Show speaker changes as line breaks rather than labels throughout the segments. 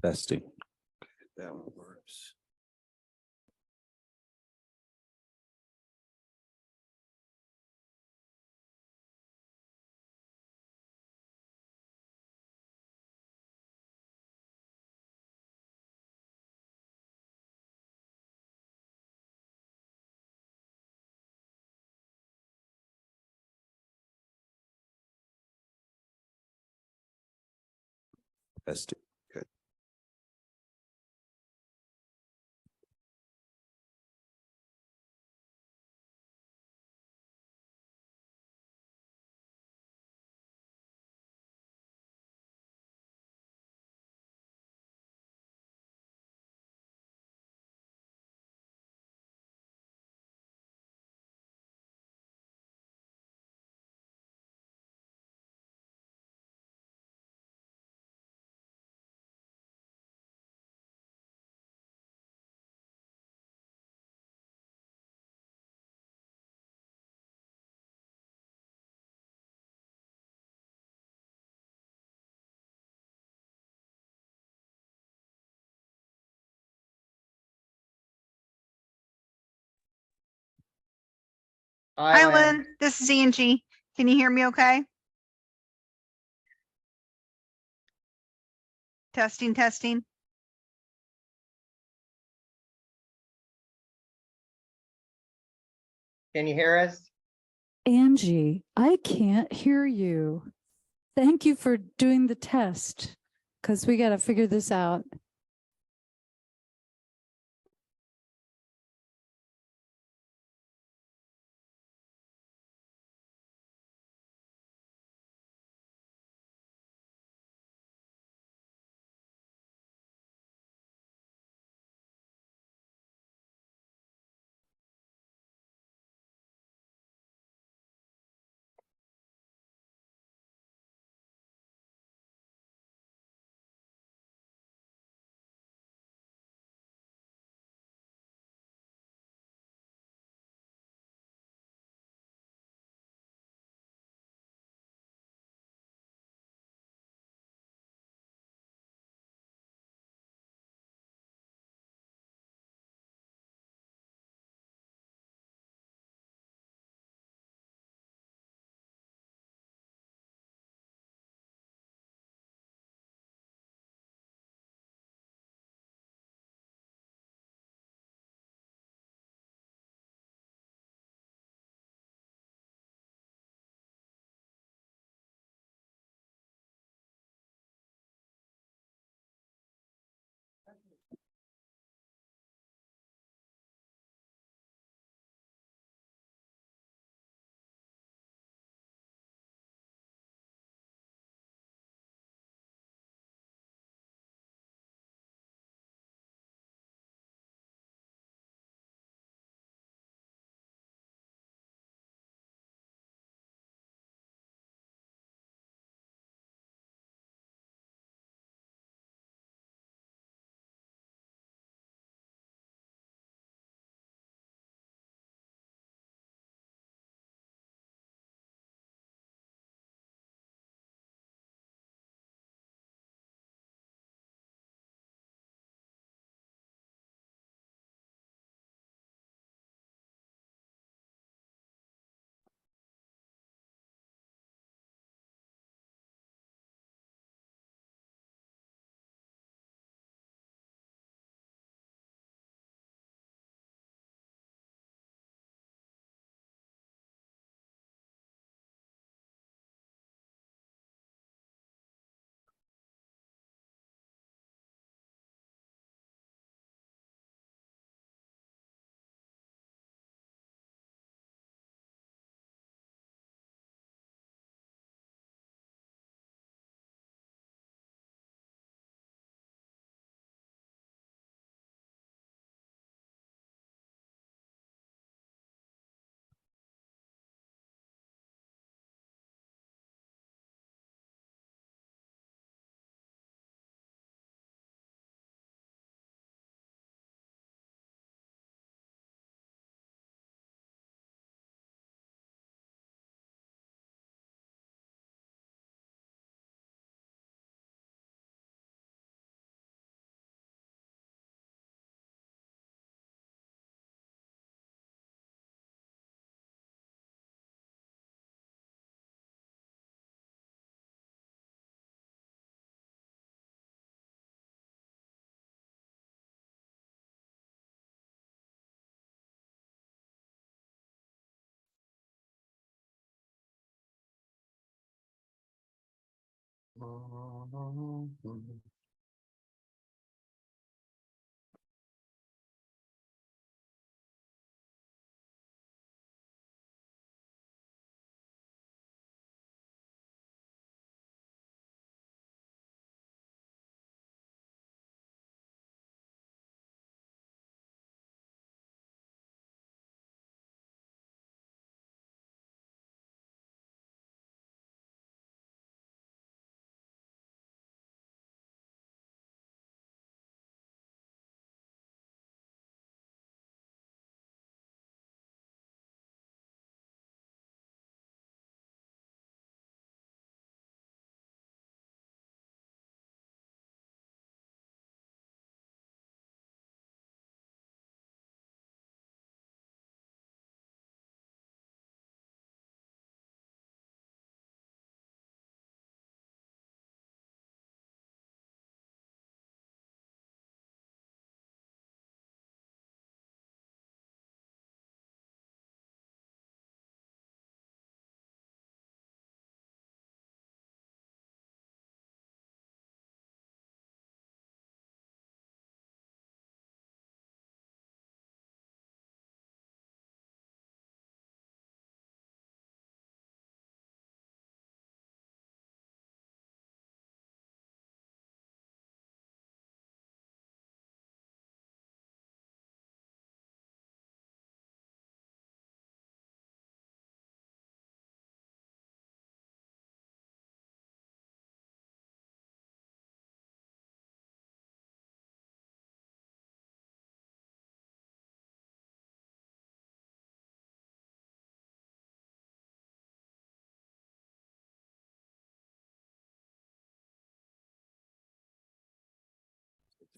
Testing. That one works. Testing. Good.
Hi, Lynn. This is Angie. Can you hear me okay? Testing, testing.
Can you hear us?
Angie, I can't hear you. Thank you for doing the test, because we got to figure this out.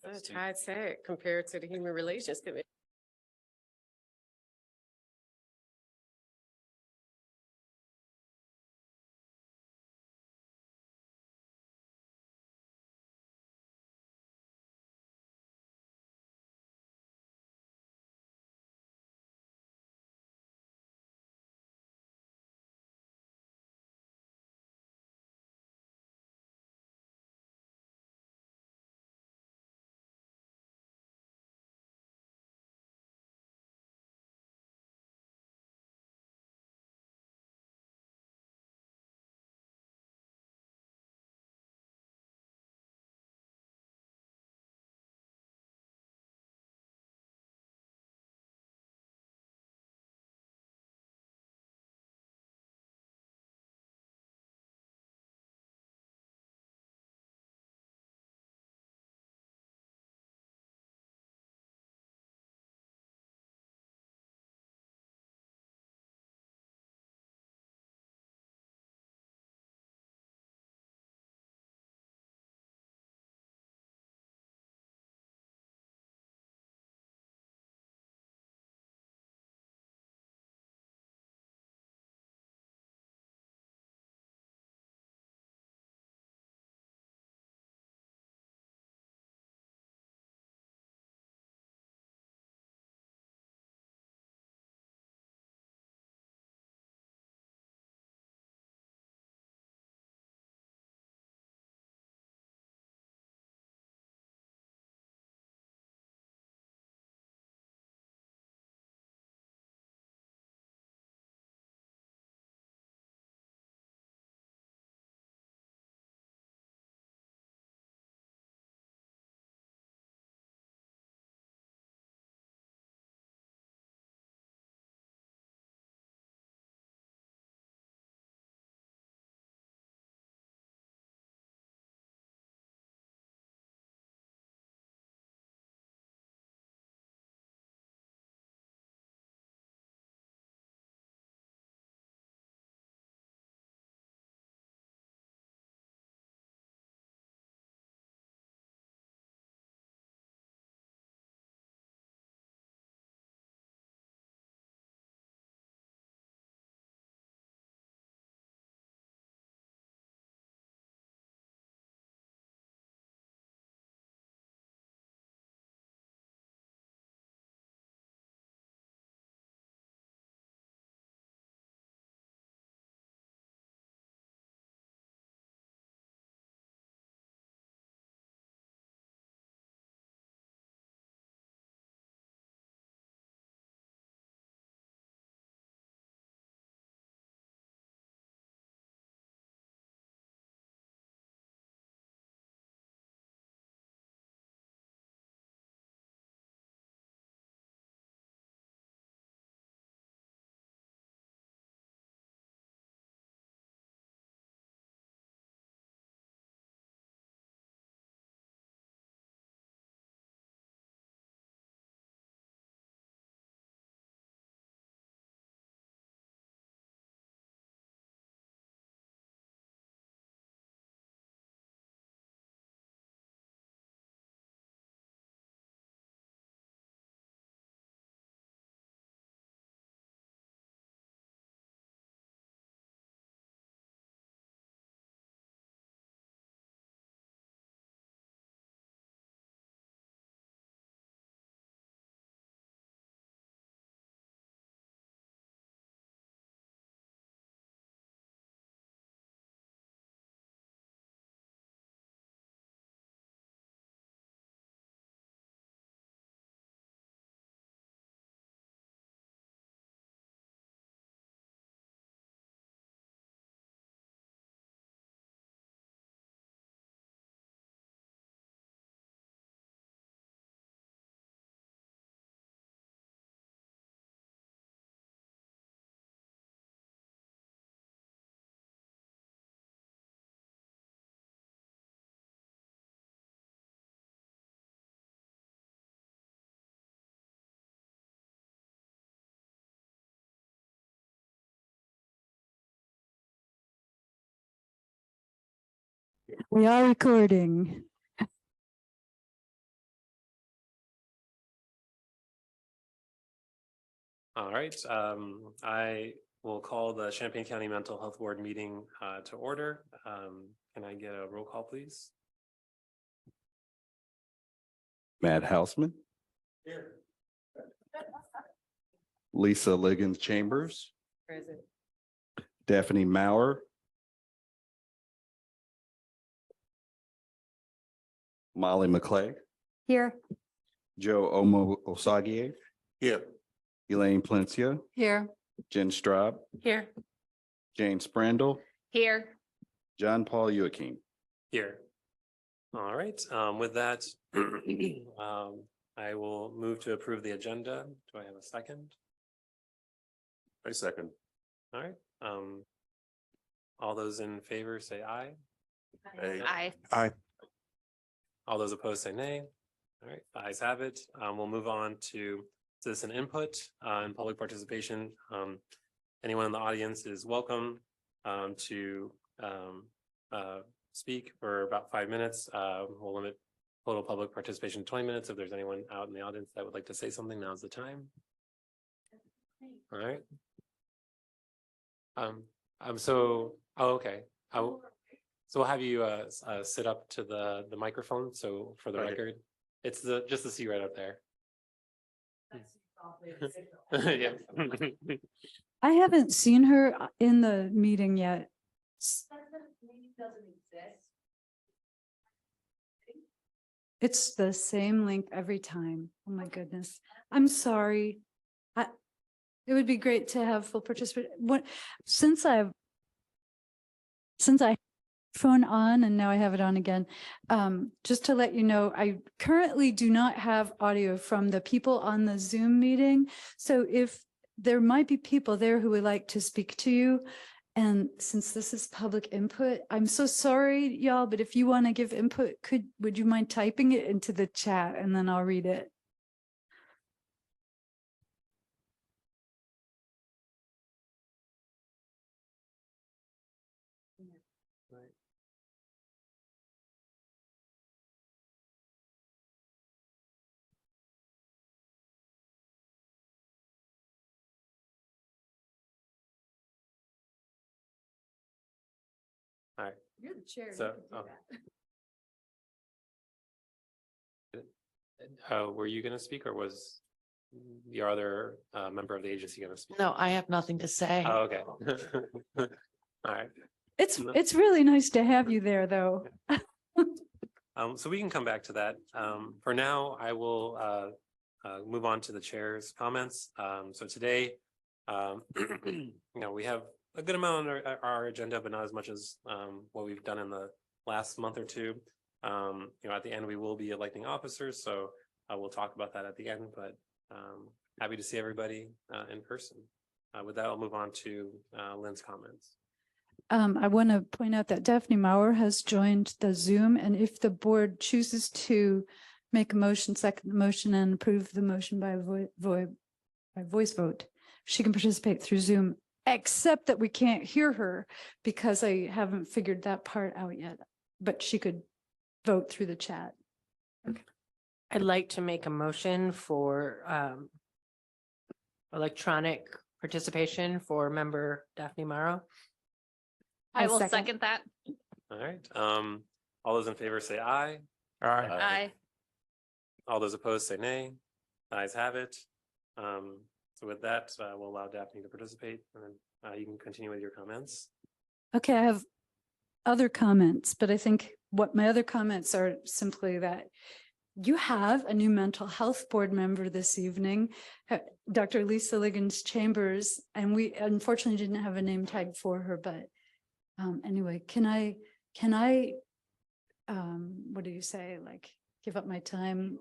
It's high tech compared to the Human Relations Committee.
We are recording.
All right, I will call the Champaign County Mental Health Board meeting to order. Can I get a roll call, please?
Matt Hausman,
Here.
Lisa Liggins Chambers,
Present.
Daphne Maurer, Molly McClegg,
Here.
Joe Omo Osagie,
Here.
Elaine Plencia,
Here.
Jen Straub,
Here.
Jane Sprandel,
Here.
John Paul Joachim.
Here. All right, with that, I will move to approve the agenda. Do I have a second?
I second.
All right, all those in favor say aye.
Aye.
Aye.
All those opposed say nay. All right, the ayes have it. We'll move on to citizen input and public participation. Anyone in the audience is welcome to speak for about 5 minutes. We'll limit total public participation to 20 minutes. If there's anyone out in the audience that would like to say something, now's the time. All right. Okay. So we'll have you sit up to the microphone. So for the
Right.
record, it's just the seat right up there. Yeah.
I haven't seen her in the meeting yet. It's the same link every time. Oh my goodness. I'm sorry. It would be great to have full participation. Since I phone on and now I have it on again. Just to let you know, I currently do not have audio from the people on the Zoom meeting. So if there might be people there who would like to speak to you, and since this is public input, I'm so sorry, y'all, but if you want to give input, would you mind typing it into the chat and then I'll read it?
Right. All right.
You're the chair.
So, were you going to speak, or was your other member of the agency going to speak?
No, I have nothing to say.
Oh, okay. All right.
It's really nice to have you there, though.
So we can come back to that. For now, I will move on to the chair's comments. So today, we have a good amount on our agenda, but not as much as what we've done in the last month or two. At the end, we will be electing officers, so we'll talk about that at the end, but happy to see everybody in person. With that, I'll move on to Lynn's comments.
I want to point out that Daphne Maurer has joined the Zoom, and if the board chooses to make a motion, second the motion, and approve the motion by voice vote, she can participate through Zoom, except that we can't hear her because I haven't figured that part out yet, but she could vote through the chat.
I'd like to make a motion for electronic participation for member Daphne Morrow.
I will second that.
All right. All those in favor say aye.
Aye.
All those opposed say nay. The ayes have it. So with that, we'll allow Daphne to participate, and then you can continue with your comments.
Okay, I have other comments, but I think what my other comments are simply that you have a new mental health board member this evening, Dr. Lisa Liggins Chambers, and we unfortunately didn't have a name tag for her, but anyway, can I what do you say, like give up my time,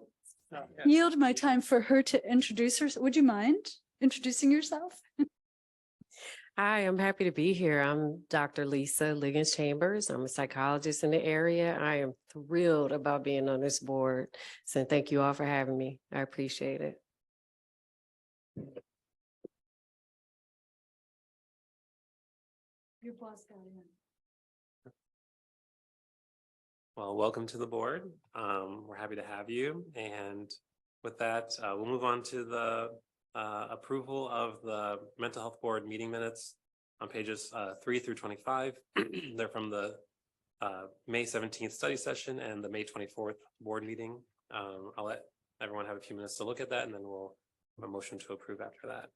yield my time for her to introduce herself? Would you mind introducing yourself?
Hi, I'm happy to be here. I'm Dr. Lisa Liggins Chambers. I'm a psychologist in the area. I am thrilled about being on this board. So thank you all for having me. I appreciate it.
Your boss got in.
Well, welcome to the board. We're happy to have you. And with that, we'll move on to the approval of the mental health board meeting minutes on pages 3 through 25. They're from the May 17th study session and the May 24th board meeting. I'll let everyone have a few minutes to look at that, and then we'll have a motion to approve after that.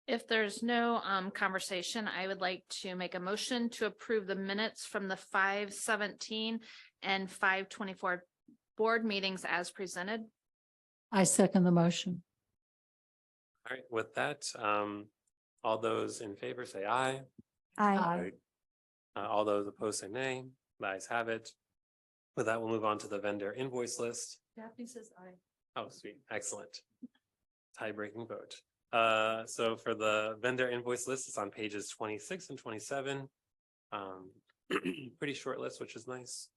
If there's no conversation, I would like to make a motion to approve the minutes from the 5/17 and 5/24 board meetings as presented.
I second the motion.
All right, with that, all those in favor say aye.
Aye.
All those opposed say nay. The ayes have it. With that, we'll move on to the vendor invoice list.
Daphne says aye.
Oh, sweet. Excellent. Tie-breaking vote. So for the vendor invoice list, it's on pages 26 and 27. Pretty short list, which is nice.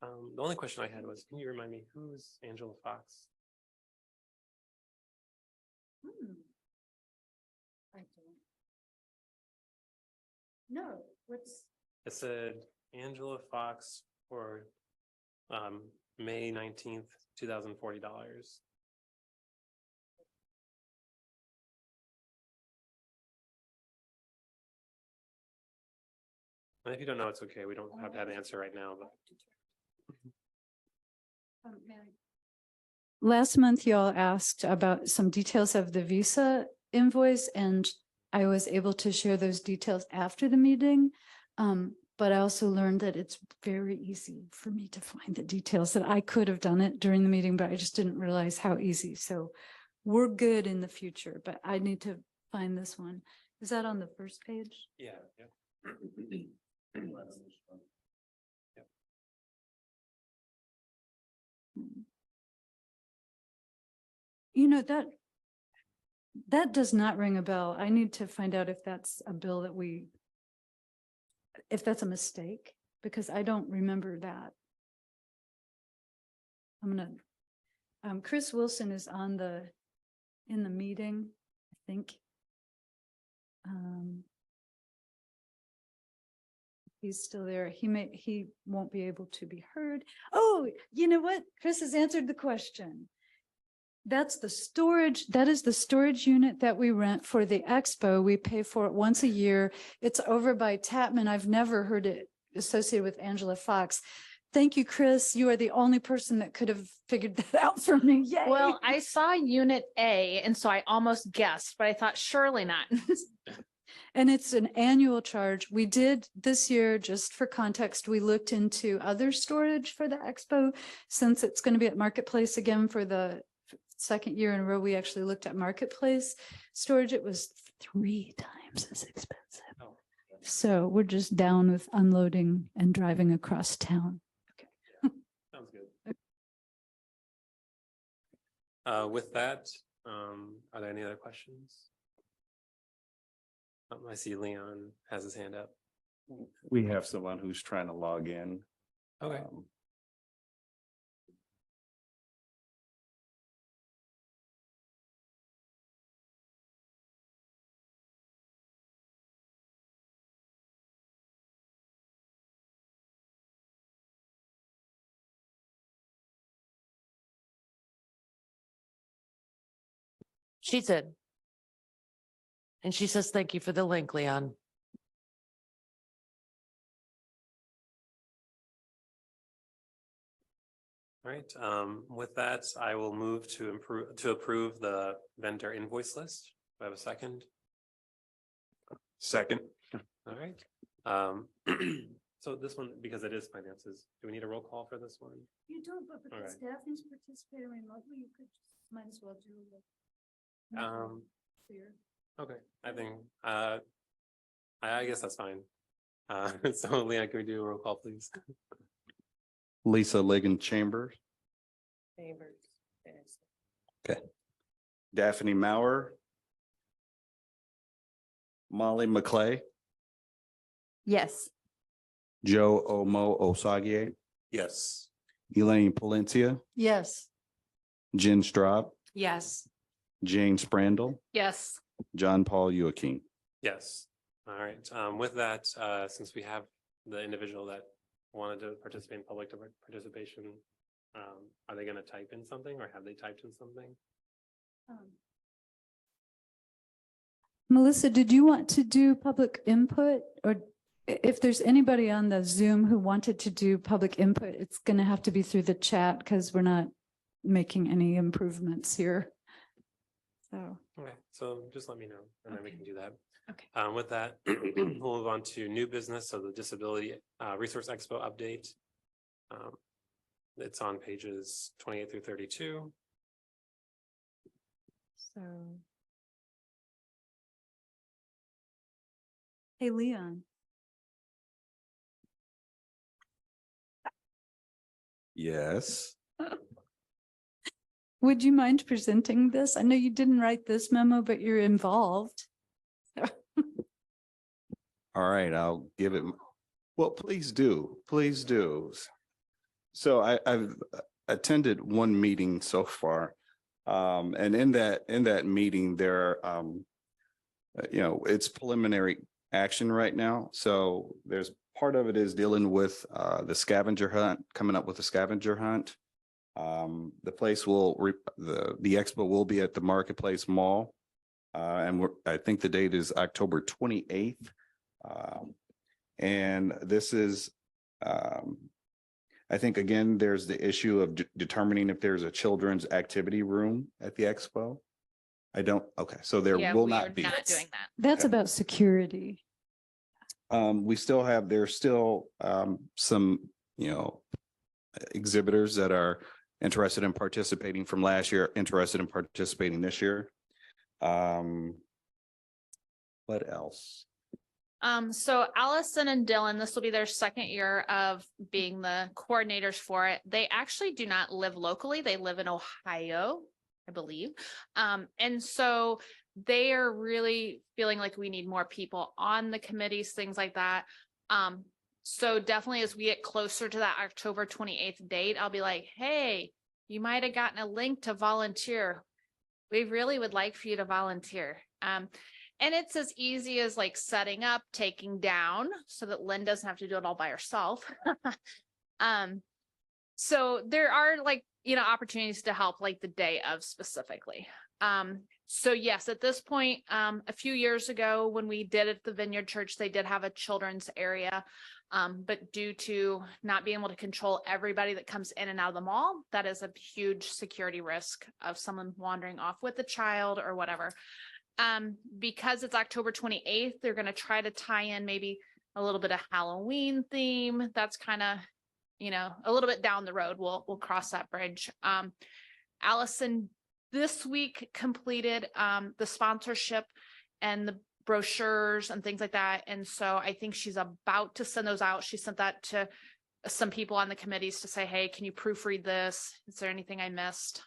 The only question I had was, can you remind me who's Angela Fox?
No, what's?
It said Angela Fox for May 19th, $2,040. And if you don't know, it's okay. We don't have to have the answer right now, but
Last month, y'all asked about some details of the visa invoice, and I was able to share those details after the meeting. But I also learned that it's very easy for me to find the details, that I could have done it during the meeting, but I just didn't realize how easy. So we're good in the future, but I need to find this one. Is that on the first page?
yeah.
You know, that does not ring a bell. I need to find out if that's a bill that if that's a mistake, because I don't remember that. Chris Wilson is in the meeting, I think. He's still there. He won't be able to be heard. Oh, you know what? Chris has answered the question. That's the storage. That is the storage unit that we rent for the expo. We pay for it once a year. It's over by Tapman. I've never heard it associated with Angela Fox. Thank you, Chris. You are the only person that could have figured that out for me. Yay.
Well, I saw unit A, and so I almost guessed, but I thought surely not.
And it's an annual charge. We did this year, just for context, we looked into other storage for the expo, since it's going to be at Marketplace again for the second year in a row. We actually looked at Marketplace storage. It was 3 times as expensive.
Oh,
So we're just down with unloading and driving across town.
sounds good. With that, are there any other questions? I see Leon has his hand up.
We have someone who's trying to log in.
Okay.
She did. And she says, thank you for the link, Leon.
All right, with that, I will move to approve the vendor invoice list. Do I have a second?
Second.
All right. So this one, because it is finances, do we need a roll call for this one?
You don't, but
Alright.
staff is participating remotely, you could, might as well do it.
Okay, I think, I guess that's fine. So Leon, can we do a roll call, please?
Lisa Ligon Chambers,
Chambers, yes.
Daphne Maurer, Molly McClay,
Yes.
Joe Omo Osagie,
Yes.
Elaine Palencia,
Yes.
Jen Straub,
Yes.
Jane Sprandel,
Yes.
John Paul Joachim.
Yes. All right. With that, since we have the individual that wanted to participate in public participation, are they going to type in something or have they typed in something?
Melissa, did you want to do public input, or if there's anybody on the Zoom who wanted to do public input, it's going to have to be through the chat because we're not making any improvements here. So,
Okay, so just let me know and then we
Okay.
can do that.
Okay.
With that, we'll move on to new business. So the Disability Resource Expo update. It's on pages 28 through 32.
so. Hey, Leon.
Yes.
Would you mind presenting this? I know you didn't write this memo, but you're involved.
All right, I'll give it. Well, please do. Please do. So I've attended one meeting so far. And in that meeting, there are, it's preliminary action right now. So there's part of it is dealing with the scavenger hunt, coming up with a scavenger hunt. The place the expo will be at the Marketplace Mall. And I think the date is October 28th. And this is, I think, again, there's the issue of determining if there's a children's activity room at the expo. Okay, so there
Yeah,
will
we are
not be.
not doing that.
That's
Okay.
about security.
There's still some, exhibitors that are interested in participating from last year, interested in participating this year. What else?
So Allison and Dylan, this will be their second year of being the coordinators for it. They actually do not live locally. They live in Ohio, I believe. And so they are really feeling like we need more people on the committees, things like that. So definitely as we get closer to that October 28th date, I'll be like, hey, you might have gotten a link to volunteer. We really would like for you to volunteer. And it's as easy as like setting up, taking down so that Lynn doesn't have to do it all by herself. So there are opportunities to help like the day of specifically. So yes, at this point, a few years ago when we did it at the Vineyard Church, they did have a children's area. But due to not being able to control everybody that comes in and out of the mall, that is a huge security risk of someone wandering off with a child or whatever. Because it's October 28th, they're going to try to tie in maybe a little bit of Halloween theme. That's kind of, a little bit down the road. We'll cross that bridge. Allison this week completed the sponsorship and the brochures and things like that. And so I think she's about to send those out. She sent that to some people on the committees to say, hey, can you proofread this? Is there anything I missed?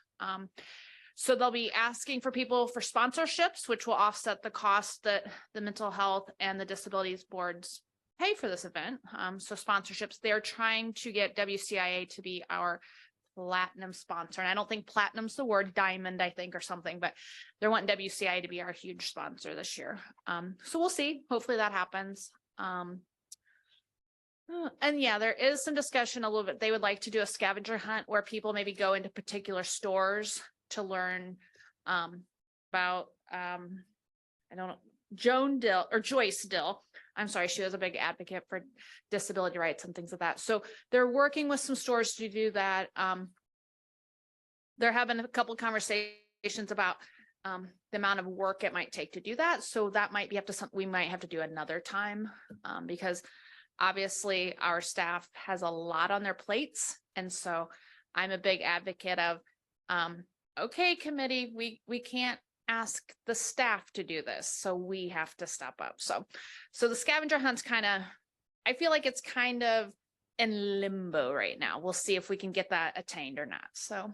So they'll be asking for people for sponsorships, which will offset the cost that the mental health and the disabilities boards pay for this event. So sponsorships, they're trying to get WCIA to be our platinum sponsor. And I don't think platinum's the word, diamond, I think, or something, but they're wanting WCIA to be our huge sponsor this year. So we'll see. Hopefully that happens. And yeah, there is some discussion a little bit. They would like to do a scavenger hunt where people maybe go into particular stores to learn about, I don't know, Joyce Dill. I'm sorry, she was a big advocate for disability rights and things like that. So they're working with some stores to do that. They're having a couple of conversations about the amount of work it might take to do that. So that might be up to something we might have to do another time because obviously our staff has a lot on their plates. And so I'm a big advocate of, okay, committee, we can't ask the staff to do this, so we have to step up. So the scavenger hunt's I feel like it's kind of in limbo right now. We'll see if we can get that attained or not. So.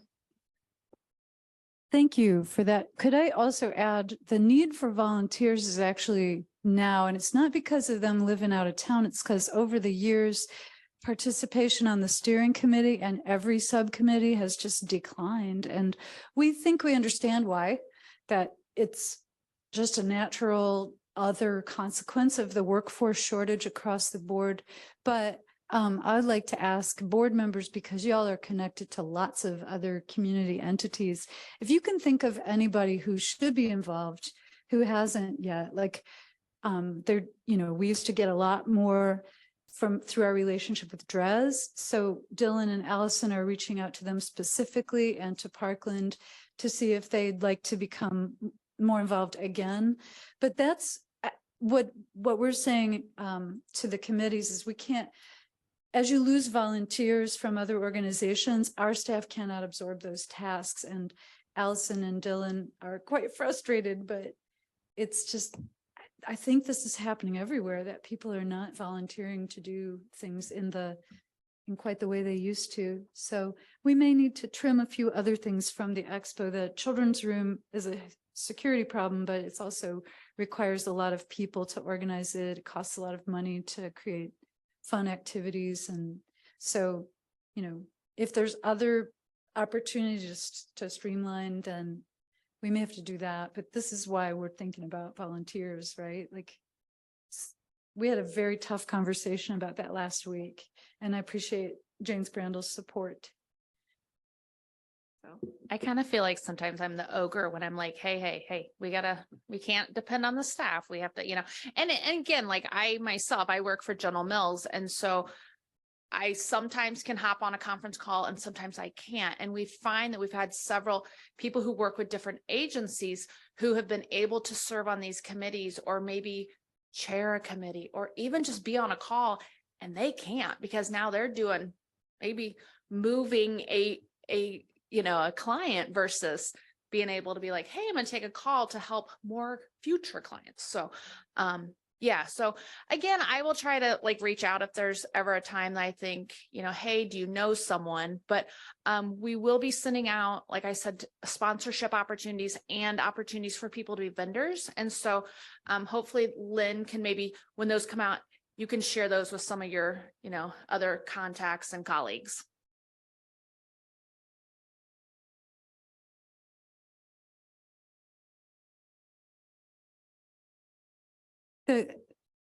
Thank you for that. Could I also add, the need for volunteers is actually now, and it's not because of them living out of town, it's because over the years, participation on the steering committee and every subcommittee has just declined. And we think we understand why, that it's just a natural other consequence of the workforce shortage across the board. But I'd like to ask board members, because y'all are connected to lots of other community entities, if you can think of anybody who should be involved, who hasn't yet, like we used to get a lot more through our relationship with Dres. So Dylan and Allison are reaching out to them specifically and to Parkland to see if they'd like to become more involved again. But that's what we're saying to the committees is we can't, as you lose volunteers from other organizations, our staff cannot absorb those tasks. And Allison and Dylan are quite frustrated, but it's just, I think this is happening everywhere, that people are not volunteering to do things in quite the way they used to. So we may need to trim a few other things from the expo. The children's room is a security problem, but it's also requires a lot of people to organize it. It costs a lot of money to create fun activities. And so, if there's other opportunities to streamline, then we may have to do that. But this is why we're thinking about volunteers, right? Like, we had a very tough conversation about that last week, and I appreciate James Brandel's support.
So I kind of feel like sometimes I'm the ogre when I'm like, hey, we can't depend on the staff. We have to, and again, like I work for General Mills. And so I sometimes can hop on a conference call and sometimes I can't. And we find that we've had several people who work with different agencies who have been able to serve on these committees or maybe chair a committee or even just be on a call, and they can't because now they're doing maybe moving a client versus being able to be like, hey, I'm going to take a call to help more future clients. So, so again, I will try to reach out if there's ever a time that I think, hey, do you know someone? But we will be sending out, like I said, sponsorship opportunities and opportunities for people to be vendors. And so hopefully Lynn can maybe, when those come out, you can share those with some of your, other contacts and colleagues.
I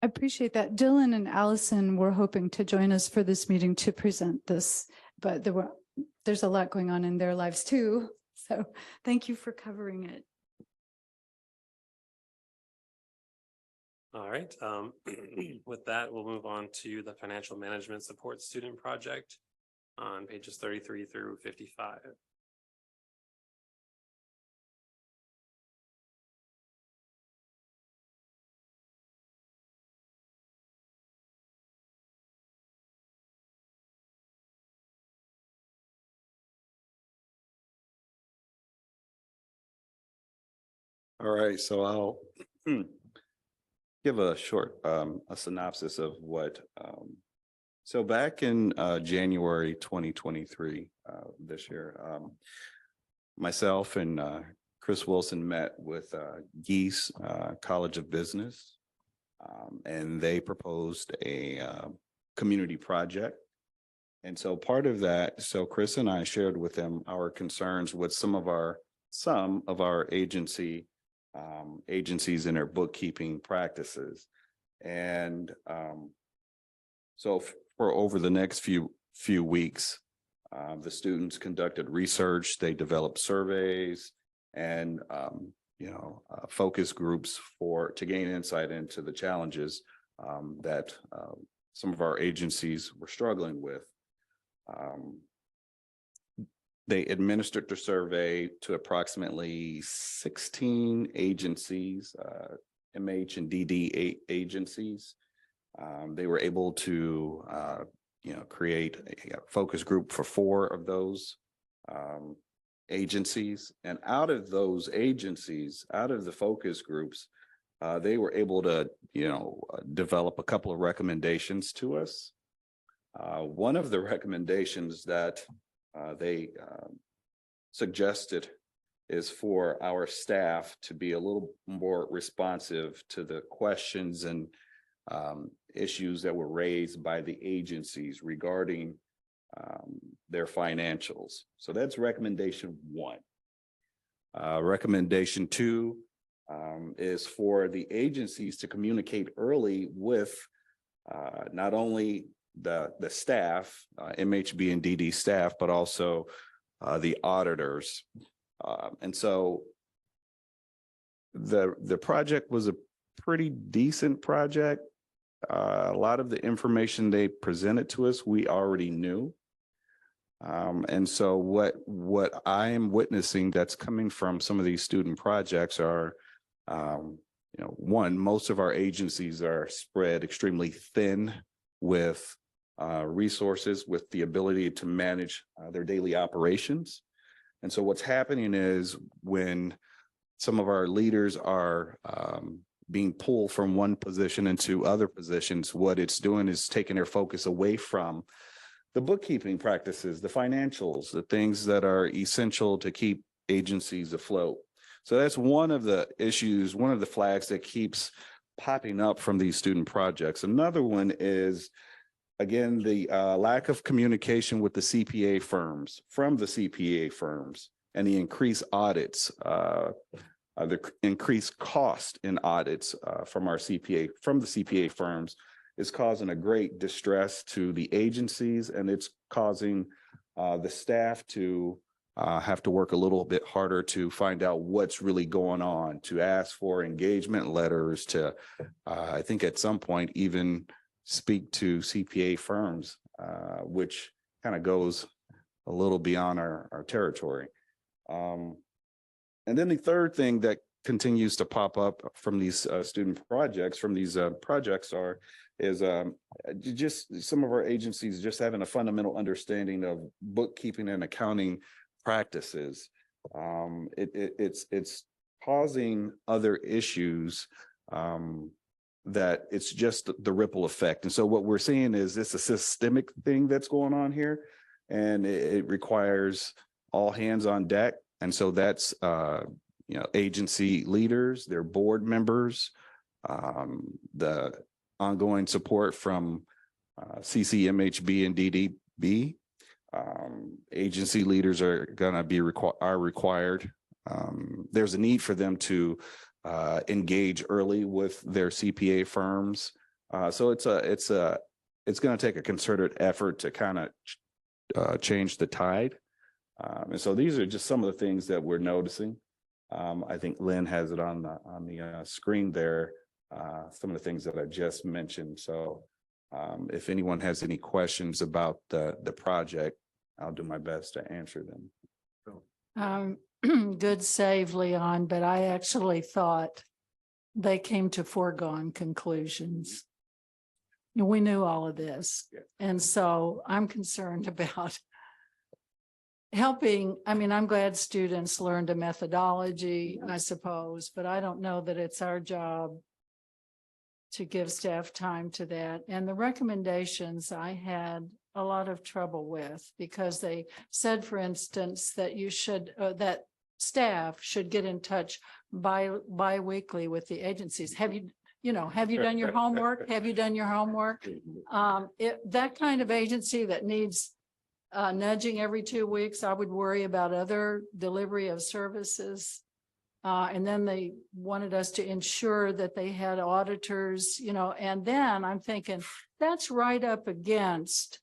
appreciate that. Dylan and Allison were hoping to join us for this meeting to present this, but there's a lot going on in their lives too. So thank you for covering it.
All right. With that, we'll move on to the Financial Management Support Student Project on pages 33 through 55.
All right, so I'll give a short a synopsis of what. So back in January 2023, this year, myself and Chris Wilson met with Geese College of Business, and they proposed a community project. And so part of that, so Chris and I shared with them our concerns with some of our agencies in their bookkeeping practices. And so for over the next few weeks, the students conducted research, they developed surveys and focus groups to gain insight into the challenges that some of our agencies were struggling with. They administered the survey to approximately 16 agencies, MH and DD agencies. They were able to, create a focus group for 4 of those agencies. And out of those agencies, out of the focus groups, they were able to, develop a couple of recommendations to us. One of the recommendations that they suggested is for our staff to be a little more responsive to the questions and issues that were raised by the agencies regarding their financials. So that's recommendation 1. Recommendation 2 is for the agencies to communicate early with not only the staff, MHB and DD staff, but also the auditors. And so the project was a pretty decent project. A lot of the information they presented to us, we already knew. And so what I am witnessing that's coming from some of these student projects are, one, most of our agencies are spread extremely thin with resources, with the ability to manage their daily operations. And so what's happening is when some of our leaders are being pulled from one position into other positions, what it's doing is taking their focus away from the bookkeeping practices, the financials, the things that are essential to keep agencies afloat. So that's one of the issues, one of the flags that keeps popping up from these student projects. Another one is, again, the lack of communication with the CPA firms, from the CPA firms, and the increased audits, the increased cost in audits from the CPA firms is causing a great distress to the agencies, and it's causing the staff to have to work a little bit harder to find out what's really going on, to ask for engagement letters, to I think at some point even speak to CPA firms, which kind of goes a little beyond our territory. And then the third thing that continues to pop up from these student projects, is just some of our agencies just having a fundamental understanding of bookkeeping and accounting practices. It's causing other issues that it's just the ripple effect. And so what we're seeing is this a systemic thing that's going on here, and it requires all hands on deck. And so that's agency leaders, their board members, the ongoing support from CCMHB and DDB. Agency leaders are going to be required. There's a need for them to engage early with their CPA firms. So it's going to take a concerted effort to kind of change the tide. And so these are just some of the things that we're noticing. I think Lynn has it on the screen there, some of the things that I just mentioned. So if anyone has any questions about the project, I'll do my best to answer them.
Good save, Leon, but I actually thought they came to foregone conclusions. We knew all of this.
Yeah.
And so I'm concerned about helping. I mean, I'm glad students learned a methodology, I suppose, but I don't know that it's our job to give staff time to that. And the recommendations I had a lot of trouble with, because they said, for instance, that you should, that staff should get in touch bi-weekly with the agencies. Have you done your homework? Have you done your homework? That kind of agency that needs nudging every 2 weeks, I would worry about other delivery of services. And then they wanted us to ensure that they had auditors, and then I'm thinking that's right up against,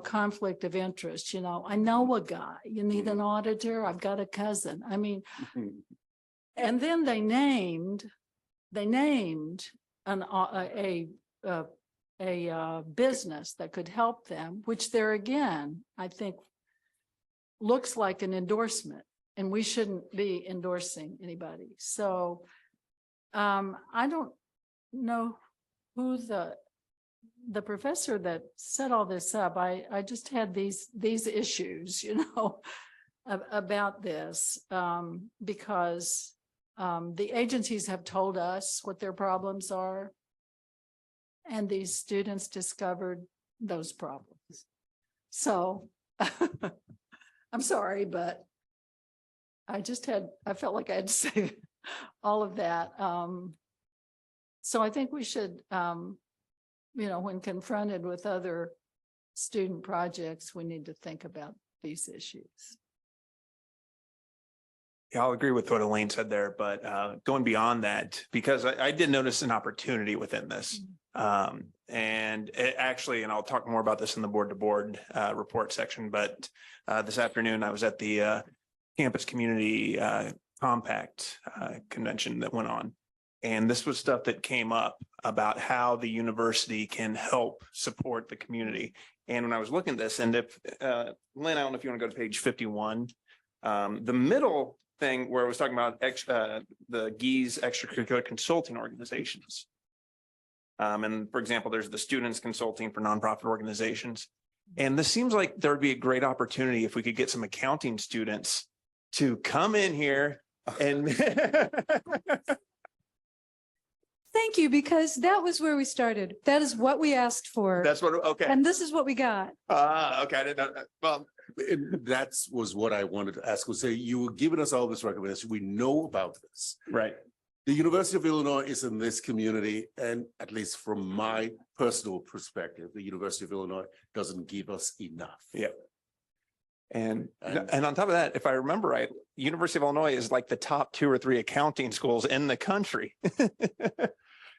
conflict of interest. I know a guy, you need an auditor. I've got a cousin. I mean, and then they named a business that could help them, which there again, I think looks like an endorsement, and we shouldn't be endorsing anybody. So I don't know who the professor that set all this up, I just had these issues, you know, about this, because the agencies have told us what their problems are. And these students discovered those problems. So I'm sorry, but I felt like I had to say all of that. So I think we should, you know, when confronted with other student projects, we need to think about these issues.
Yeah, I'll agree with what Elaine said there, but going beyond that, because I did notice an opportunity within this. And it actually, and I'll talk more about this in the board to board report section, but this afternoon I was at the campus community compact convention that went on. And this was stuff that came up about how the university can help support the community. And when I was looking at this, and if Lynn, I don't know if you want to go to page 51, the middle thing where I was talking about the GEES extracurricular consulting organizations. And for example, there's the students consulting for nonprofit organizations. And this seems like there'd be a great opportunity if we could get some accounting students to come in here and
Thank you, because that was where we started. That is what we asked for.
that's what, okay.
And this is what we got.
Okay, I didn't know. Well,
That was what I wanted to ask. Say you were giving us all this recommendation. We know about this.
right.
The University of Illinois is in this community, and at least from my personal perspective, the University of Illinois doesn't give us enough.
Yeah. And
And-
on top of that, if I remember right, University of Illinois is like the top 2 or 3 accounting schools in the country.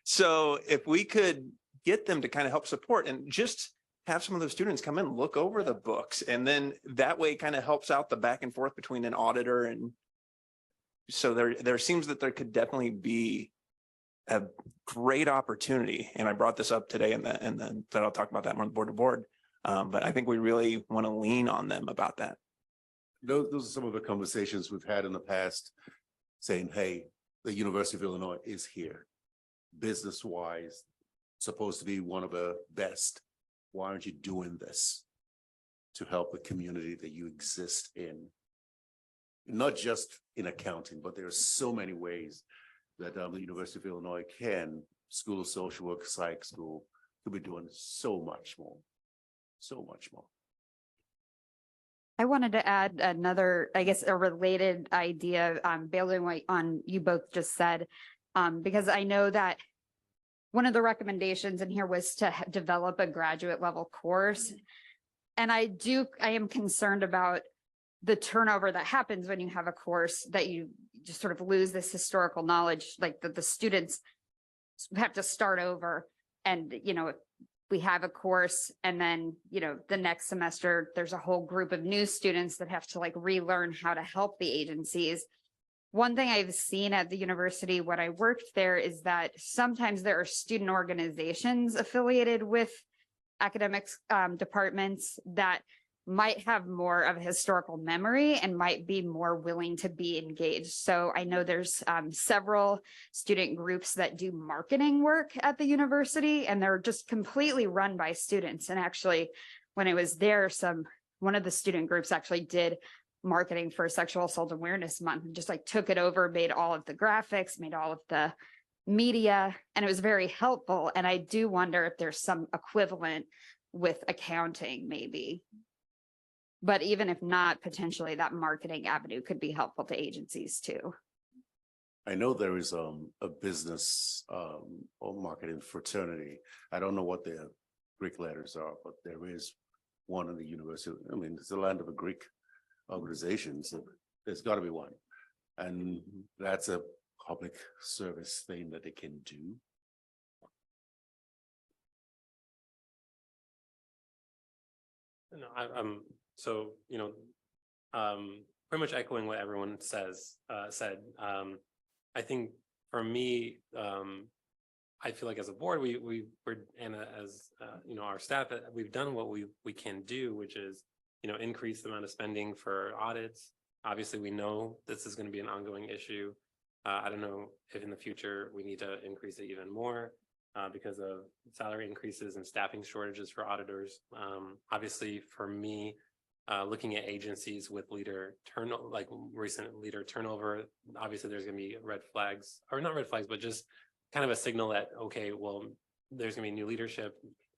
So if we could get them to kind of help support and just have some of those students come in, look over the books, and then that way kind of helps out the back and forth between an auditor. And so there seems that there could definitely be a great opportunity. And I brought this up today and then that I'll talk about that more on board to board. But I think we really want to lean on them about that.
Those are some of the conversations we've had in the past, saying, hey, the University of Illinois is here. Business-wise, supposed to be one of the best. Why aren't you doing this to help the community that you exist in? Not just in accounting, but there are so many ways that the University of Illinois can, School of Social Work, Psych School, could be doing so much more. So much more.
I wanted to add another, I guess, a related idea, building on you both just said, because I know that one of the recommendations in here was to develop a graduate level course. And I am concerned about the turnover that happens when you have a course, that you just sort of lose this historical knowledge, like that the students have to start over. And, you know, we have a course and then, you know, the next semester, there's a whole group of new students that have to like relearn how to help the agencies. One thing I've seen at the university when I worked there is that sometimes there are student organizations affiliated with academics departments that might have more of a historical memory and might be more willing to be engaged. So I know there's several student groups that do marketing work at the university, and they're just completely run by students. And actually, when I was there, one of the student groups actually did marketing for Sexual Assault Awareness Month, and just like took it over, made all of the graphics, made all of the media, and it was very helpful. And I do wonder if there's some equivalent with accounting maybe. But even if not, potentially that marketing avenue could be helpful to agencies too.
I know there is a business or marketing fraternity. I don't know what their Greek letters are, but there is one in the university. I mean, it's the land of a Greek organization, so there's got to be one. And that's a public service thing that they can do.
No, I'm so, you know, pretty much echoing what everyone said. I think for me, I feel like as a board, we're and as you know, our staff, we've done what we can do, which is, you know, increase the amount of spending for audits. Obviously, we know this is going to be an ongoing issue. I don't know if in the future we need to increase it even more. because of salary increases and staffing shortages for auditors. Obviously, for me, looking at agencies with recent leader turnover, obviously there's going to be red flags, or not red flags, but just kind of a signal that, okay, well, there's going to be new leadership,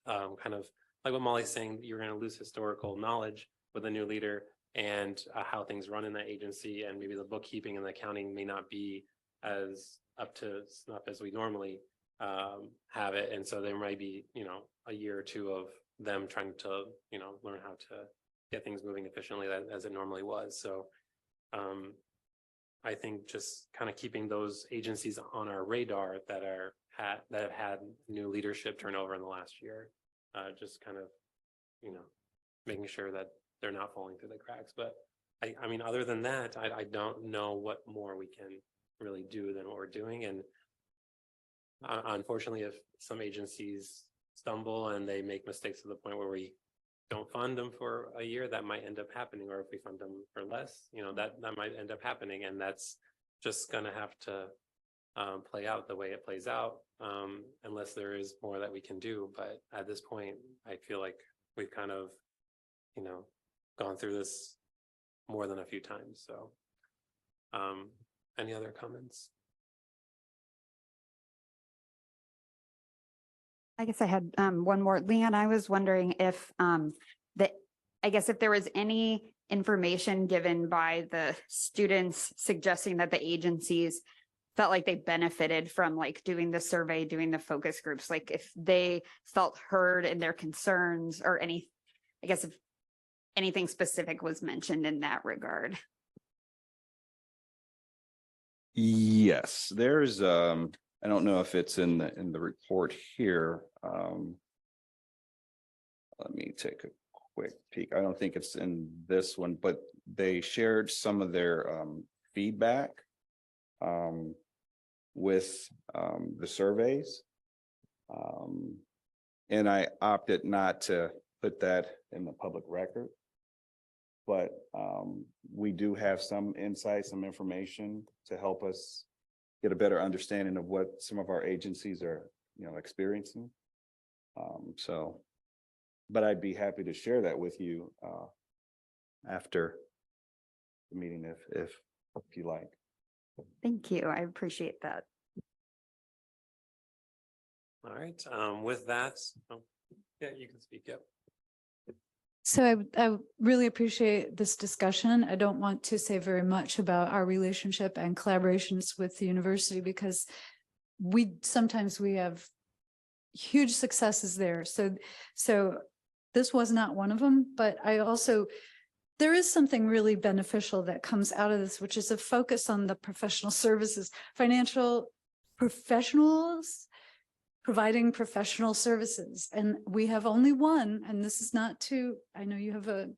kind of like what Molly's saying, you're going to lose historical knowledge with a new leader and how things run in that agency, and maybe the bookkeeping and the accounting may not be as up to snuff as we normally have it. And so there might be, a year or two of them trying to, learn how to get things moving efficiently as it normally was. So I think just kind of keeping those agencies on our radar that have had new leadership turnover in the last year, just kind of, making sure that they're not falling through the cracks. But I mean, other than that, I don't know what more we can really do than what we're doing. And unfortunately, if some agencies stumble and they make mistakes to the point where we don't fund them for a year, that might end up happening. Or if we fund them for less, that might end up happening. And that's just going to have to play out the way it plays out, unless there is more that we can do. But at this point, I feel like we've kind of, gone through this more than a few times. So any other comments?
I guess I had one more. Leanne, I was wondering if if there was any information given by the students suggesting that the agencies felt like they benefited from doing the survey, doing the focus groups, like if they felt heard in their concerns, or if anything specific was mentioned in that regard.
Yes, there's I don't know if it's in the report here. Let me take a quick peek. I don't think it's in this one, but they shared some of their feedback with the surveys. And I opted not to put that in the public record. But we do have some insight, some information to help us get a better understanding of what some of our agencies are, experiencing. But I'd be happy to share that with you after the meeting if you like.
Thank you. I appreciate that.
All right. With that, yeah, you can speak. Yep.
So I really appreciate this discussion. I don't want to say very much about our relationship and collaborations with the university because sometimes we have huge successes there. So this was not one of them, but there is something really beneficial that comes out of this, which is a focus on the professional services, financial professionals providing professional services. And we have only one, and this is not I know you have an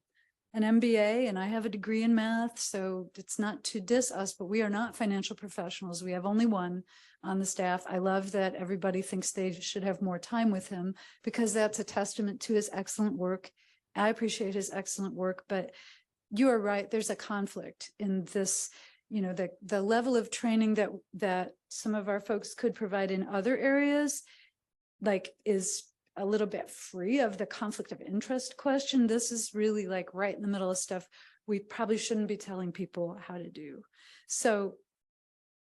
MBA and I have a degree in math, so it's not to diss us, but we are not financial professionals. We have only one on the staff. I love that everybody thinks they should have more time with him because that's a testament to his excellent work. I appreciate his excellent work, but you are right. There's a conflict in this, the level of training that some of our folks could provide in other areas, is a little bit free of the conflict of interest question. This is really right in the middle of stuff we probably shouldn't be telling people how to do. So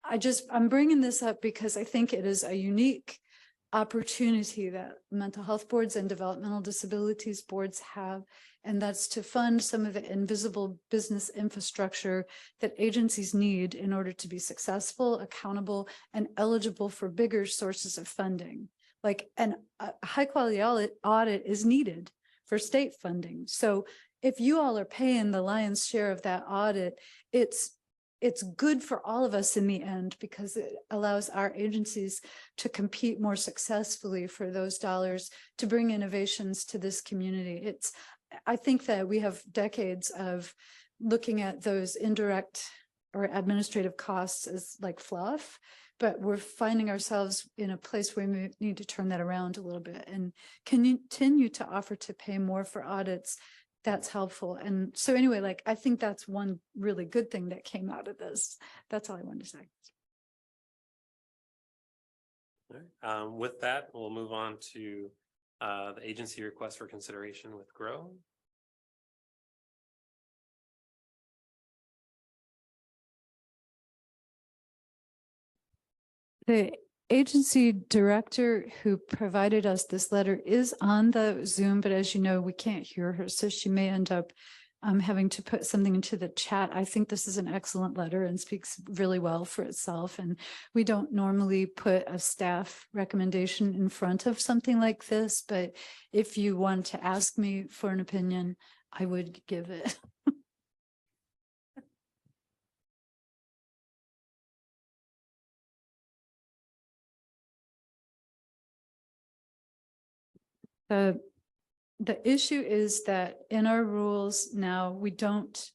I'm bringing this up because I think it is a unique opportunity that mental health boards and developmental disabilities boards have, and that's to fund some of the invisible business infrastructure that agencies need in order to be successful, accountable, and eligible for bigger sources of funding. A high quality audit is needed for state funding. So if you all are paying the lion's share of that audit, it's good for all of us in the end because it allows our agencies to compete more successfully for those dollars to bring innovations to this community. I think that we have decades of looking at those indirect or administrative costs as fluff, but we're finding ourselves in a place where we need to turn that around a little bit and continue to offer to pay more for audits. That's helpful. And so anyway, I think that's one really good thing that came out of this. That's all I wanted to say.
All right. With that, we'll move on to the agency request for consideration with Grow.
The agency director who provided us this letter is on the Zoom, but as you know, we can't hear her, so she may end up having to put something into the chat. I think this is an excellent letter and speaks really well for itself. And we don't normally put a staff recommendation in front of something like this, but if you want to ask me for an opinion, I would give it. The issue is that in our rules now, we don't,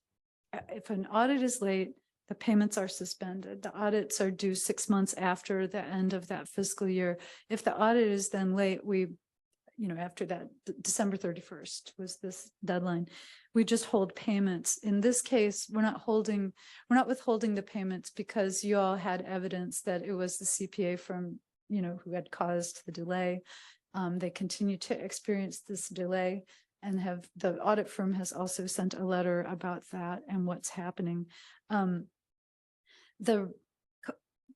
if an audit is late, the payments are suspended. The audits are due 6 months after the end of that fiscal year. If the audit is then late, we, after that, December 31st was this deadline. We just hold payments. In this case, we're not withholding the payments because you all had evidence that it was the CPA firm, who had caused the delay. They continue to experience this delay and the audit firm has also sent a letter about that and what's happening. The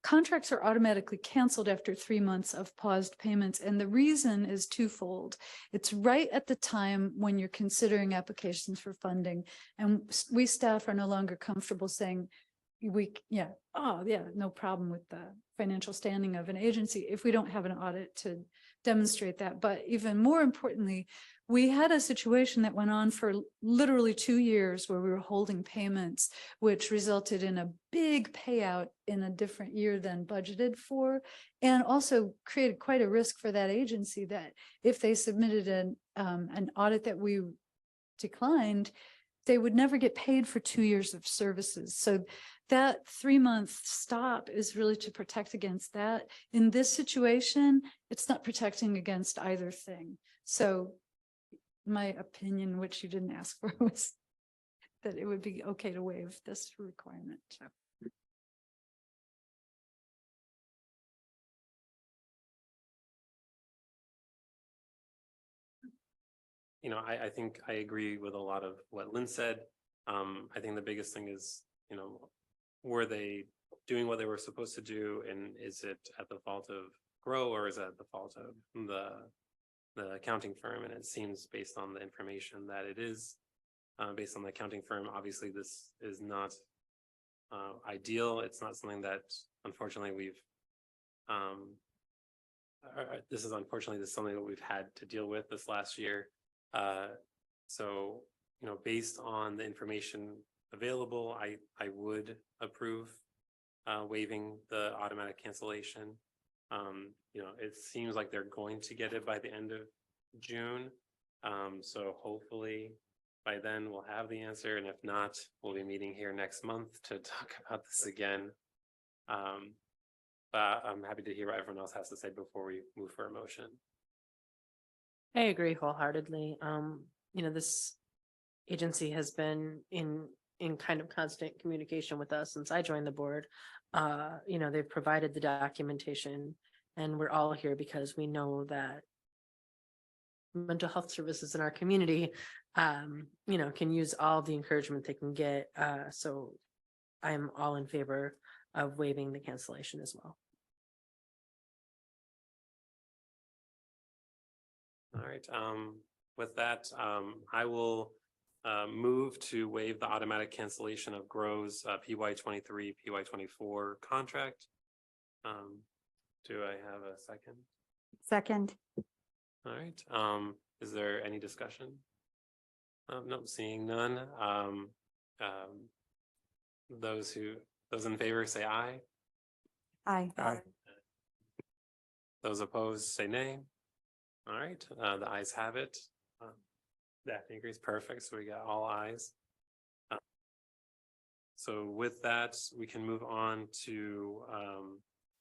contracts are automatically canceled after 3 months of paused payments. And the reason is twofold. It's right at the time when you're considering applications for funding. And we staff are no longer comfortable saying, no problem with the financial standing of an agency if we don't have an audit to demonstrate that. But even more importantly, we had a situation that went on for literally 2 years where we were holding payments, which resulted in a big payout in a different year than budgeted for, and also created quite a risk for that agency that if they submitted an audit that we declined, they would never get paid for 2 years of services. So that 3-month stop is really to protect against that. In this situation, it's not protecting against either thing. So my opinion, which you didn't ask for, was that it would be okay to waive this requirement. So.
I think I agree with a lot of what Lynn said. I think the biggest thing is, were they doing what they were supposed to do? And is it at the fault of Grow or is it at the fault of the accounting firm? And it seems based on the information that it is based on the accounting firm. Obviously, this is not ideal. It's not something that unfortunately we've this is something that we've had to deal with this last year. So, based on the information available, I would approve waiving the automatic cancellation. It seems like they're going to get it by the end of June. So hopefully by then we'll have the answer. And if not, we'll be meeting here next month to talk about this again. But I'm happy to hear what everyone else has to say before we move for a motion.
I agree wholeheartedly. This agency has been in kind of constant communication with us since I joined the board. They've provided the documentation and we're all here because we know that mental health services in our community, can use all the encouragement they can get. So I'm all in favor of waiving the cancellation as well.
All right. With that, I will move to waive the automatic cancellation of Grow's PY23, PY24 contract. Do I have a second?
Second.
All right. Is there any discussion? No, seeing none. Those in favor say aye.
Aye.
Those opposed say nay. All right, the ayes have it. Daphne agrees. Perfect. So we got all ayes. So with that, we can move on to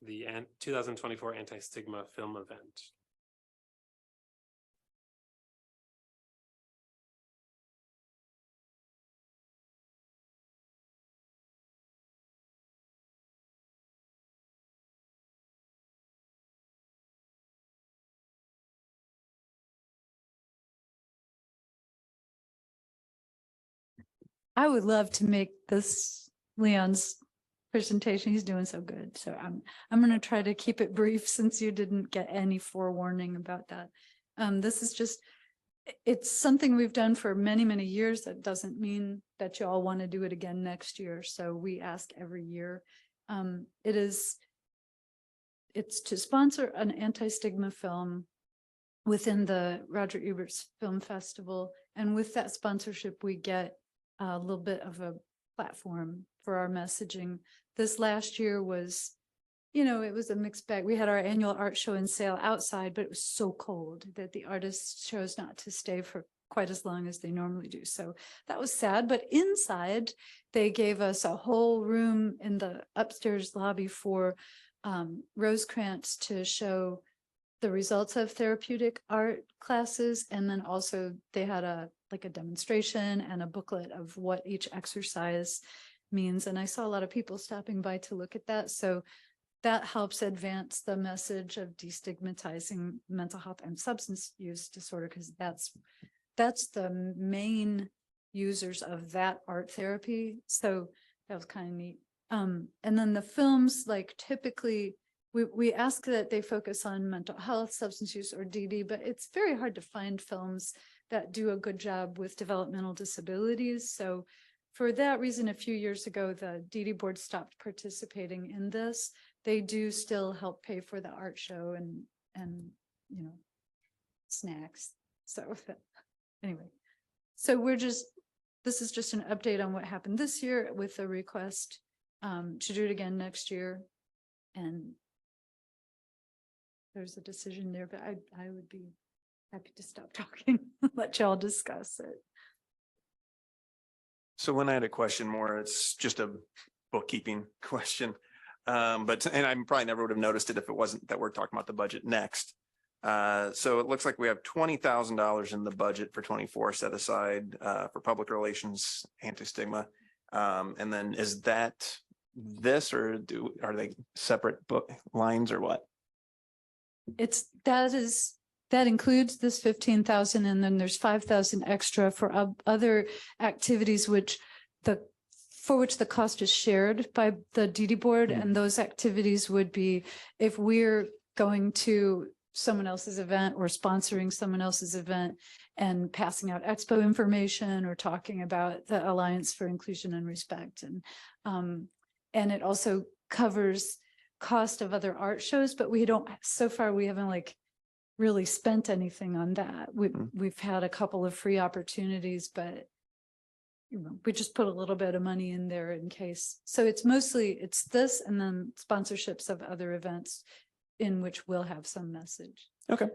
the 2024 anti-stigma film event.
I would love to make this Leon's presentation. He's doing so good. So I'm going to try to keep it brief since you didn't get any forewarning about that. This is just, it's something we've done for many, many years. That doesn't mean that you all want to do it again next year. So we ask every year. It's to sponsor an anti-stigma film within the Roger Ebert's Film Festival. And with that sponsorship, we get a little bit of a platform for our messaging. This last year was, it was a mixed bag. We had our annual art show and sale outside, but it was so cold that the artists chose not to stay for quite as long as they normally do. So that was sad, but inside they gave us a whole room in the upstairs lobby for Rosecrans to show the results of therapeutic art classes. And then also they had a demonstration and a booklet of what each exercise means. And I saw a lot of people stopping by to look at that. So that helps advance the message of destigmatizing mental health and substance use disorder, because that's the main users of that art therapy. So that was kind of neat. And then the films, like typically we ask that they focus on mental health, substance use, or DD, but it's very hard to find films that do a good job with developmental disabilities. So for that reason, a few years ago, the DD board stopped participating in this. They do still help pay for the art show and snacks. So anyway, so this is just an update on what happened this year with a request to do it again next year. And there's a decision there, but I would be happy to stop talking, let y'all discuss it.
So when I had a question more, it's just a bookkeeping question. And I probably never would have noticed it if it wasn't that we're talking about the budget next. So it looks like we have $20,000 in the budget for 24 set aside for public relations, anti-stigma. And then is that this, or are they separate book lines or what?
That includes this 15,000, and then there's 5,000 extra for other activities for which the cost is shared by the DD board. And those activities would be if we're going to someone else's event or sponsoring someone else's event and passing out expo information or talking about the Alliance for Inclusion and Respect. And it also covers cost of other art shows, but so far we haven't really spent anything on that. We've had a couple of free opportunities, but we just put a little bit of money in there in case. So it's this and then sponsorships of other events in which we'll have some message.
Okay.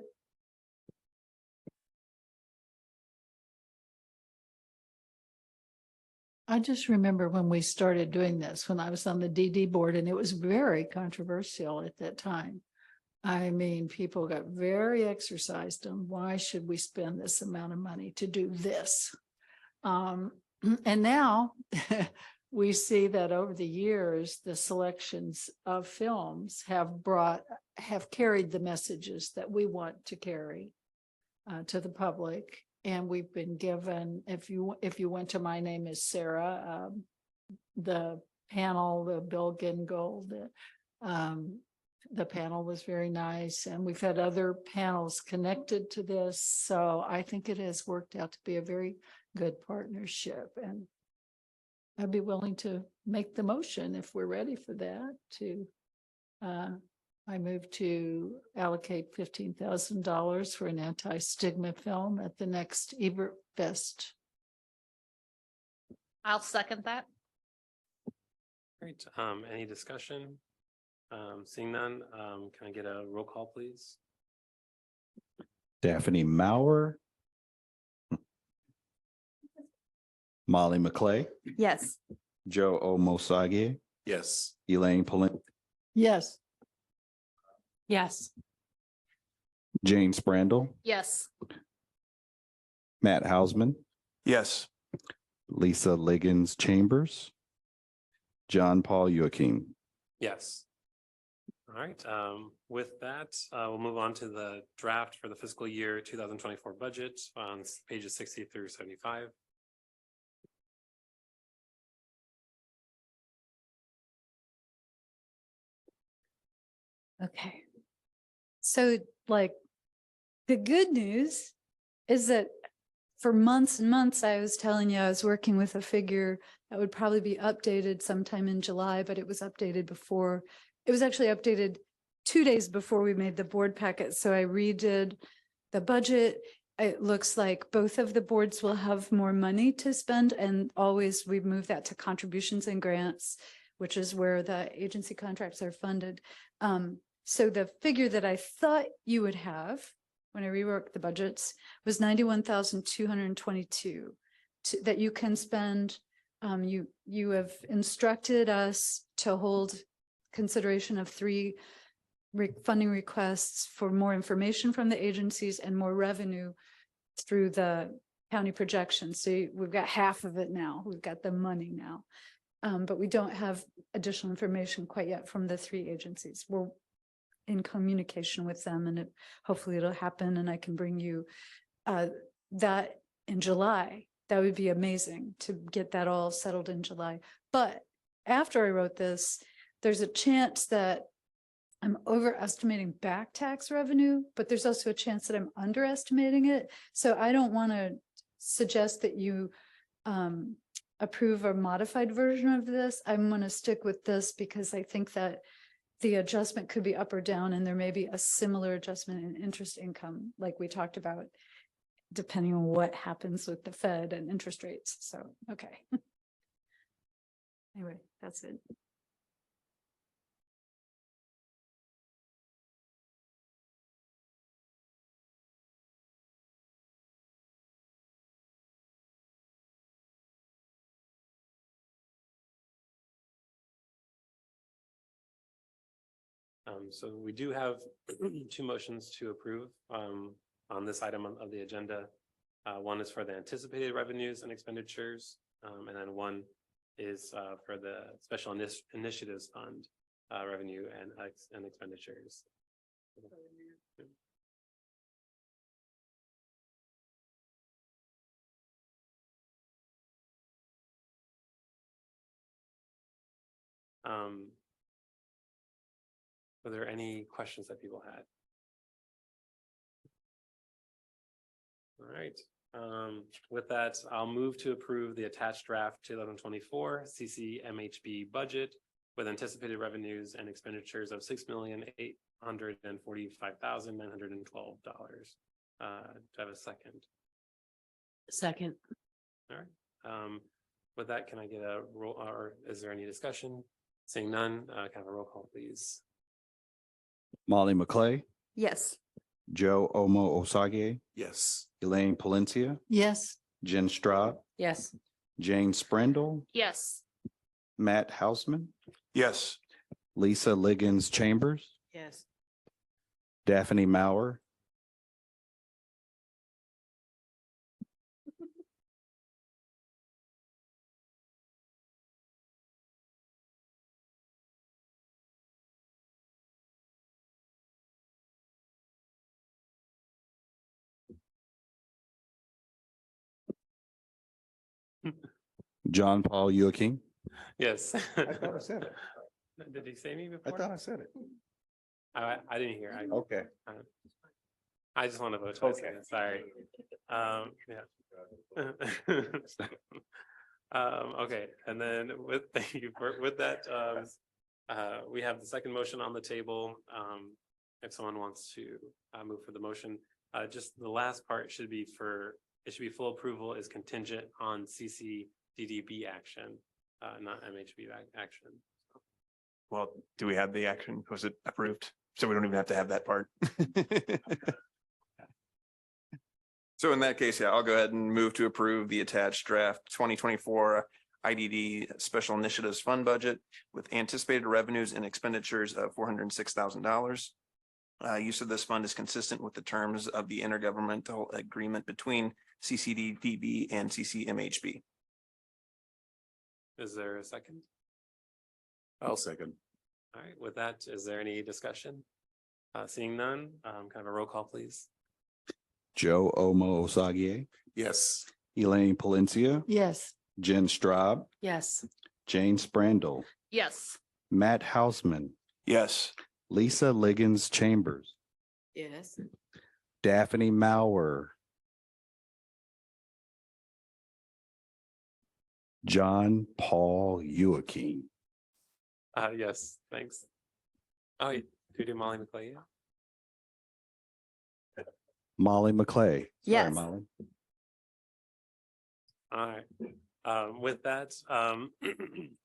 I just remember when we started doing this, when I was on the DD board, and it was very controversial at that time. I mean, people got very exercised on why should we spend this amount of money to do this? And now we see that over the years, the selections of films have carried the messages that we want to carry to the public. And we've been given, if you went to My Name is Sarah, the panel, the Bill Gingold, the panel was very nice. And we've had other panels connected to this. So I think it has worked out to be a very good partnership. And I'd be willing to make the motion if we're ready for that. I move to allocate $15,000 for an anti-stigma film at the next Ebert Fest.
I'll second that.
Great. Any discussion? Seeing none, can I get a roll call, please?
Daphne Maurer. Molly McClay,
Yes.
Joe Omosage,
Yes.
Elaine Polin,
Yes.
Yes.
Jane Sprandel,
Yes.
Matt Hausman,
Yes.
Lisa Liggins Chambers, John Paul Joachim.
Yes. All right. With that, we'll move on to the draft for the fiscal year 2024 budget on pages 60 through 75.
Okay. So like, the good news is that for months and months, I was telling you, I was working with a figure that would probably be updated sometime in July, but it was updated before, it was actually updated 2 days before we made the board packet. So I redid the budget. It looks like both of the boards will have more money to spend, and always we move that to contributions and grants, which is where the agency contracts are funded. So the figure that I thought you would have when I reworked the budgets was 91,222 that you can spend. You have instructed us to hold consideration of 3 funding requests for more information from the agencies and more revenue through the county projections. So we've got half of it now. We've got the money now. But we don't have additional information quite yet from the 3 agencies. We're in communication with them, and hopefully it'll happen, and I can bring you that in July. That would be amazing to get that all settled in July. But after I wrote this, there's a chance that I'm overestimating back tax revenue, but there's also a chance that I'm underestimating it. So I don't want to suggest that you approve a modified version of this. I'm going to stick with this because I think that the adjustment could be up or down, and there may be a similar adjustment in interest income, like we talked about, depending on what happens with the Fed and interest rates. So, okay. Anyway, that's it.
So we do have 2 motions to approve on this item of the agenda. One is for the anticipated revenues and expenditures, and then one is for the Special Initiatives Fund revenue and expenditures. Were there any questions that people had? All right. With that, I'll move to approve the attached draft 2024 CCMHB budget with anticipated revenues and expenditures of $6,845,912. Do I have a second?
Second.
All right. With that, can I get a roll, or is there any discussion? Seeing none, can I have a roll call, please?
Molly McClay,
Yes.
Joe Omo Osagie,
Yes.
Elaine Palencia,
Yes.
Jen Straub,
Yes.
Jane Sprindle,
Yes.
Matt Hausman,
Yes.
Lisa Liggins Chambers,
Yes.
Daphne Maurer, John Paul Joachim.
Yes.
I thought I said it.
Did he say me
I
before?
thought I said it.
I didn't hear.
Okay.
I just want to vote twice.
Okay.
Again. Sorry. Yeah. Okay, and then thank you with that. We have the second motion on the table. If someone wants to move for the motion, just the last part should be full approval is contingent on CCDDB action, not MHB action.
Well, do we have the action? Was it approved? So we don't even have to have that part. So in that case, yeah, I'll go ahead and move to approve the attached draft 2024 IDD Special Initiatives Fund budget with anticipated revenues and expenditures of $406,000. Use of this fund is consistent with the terms of the intergovernmental agreement between CCDDB and CCMHB.
Is there a second?
I'll second.
All right, with that, is there any discussion? Seeing none, kind of a roll call, please.
Joe Omo Osagie,
Yes.
Elaine Palencia,
Yes.
Jen Straub,
Yes.
Jane Sprindle,
Yes.
Matt Hausman,
Yes.
Lisa Liggins Chambers,
Yes.
Daphne Maurer, John Paul Youakim.
Yes, thanks. Oh, you do Molly McClay? Yeah?
Molly McClay. Sorry,
Yes.
Molly.
All right. With that,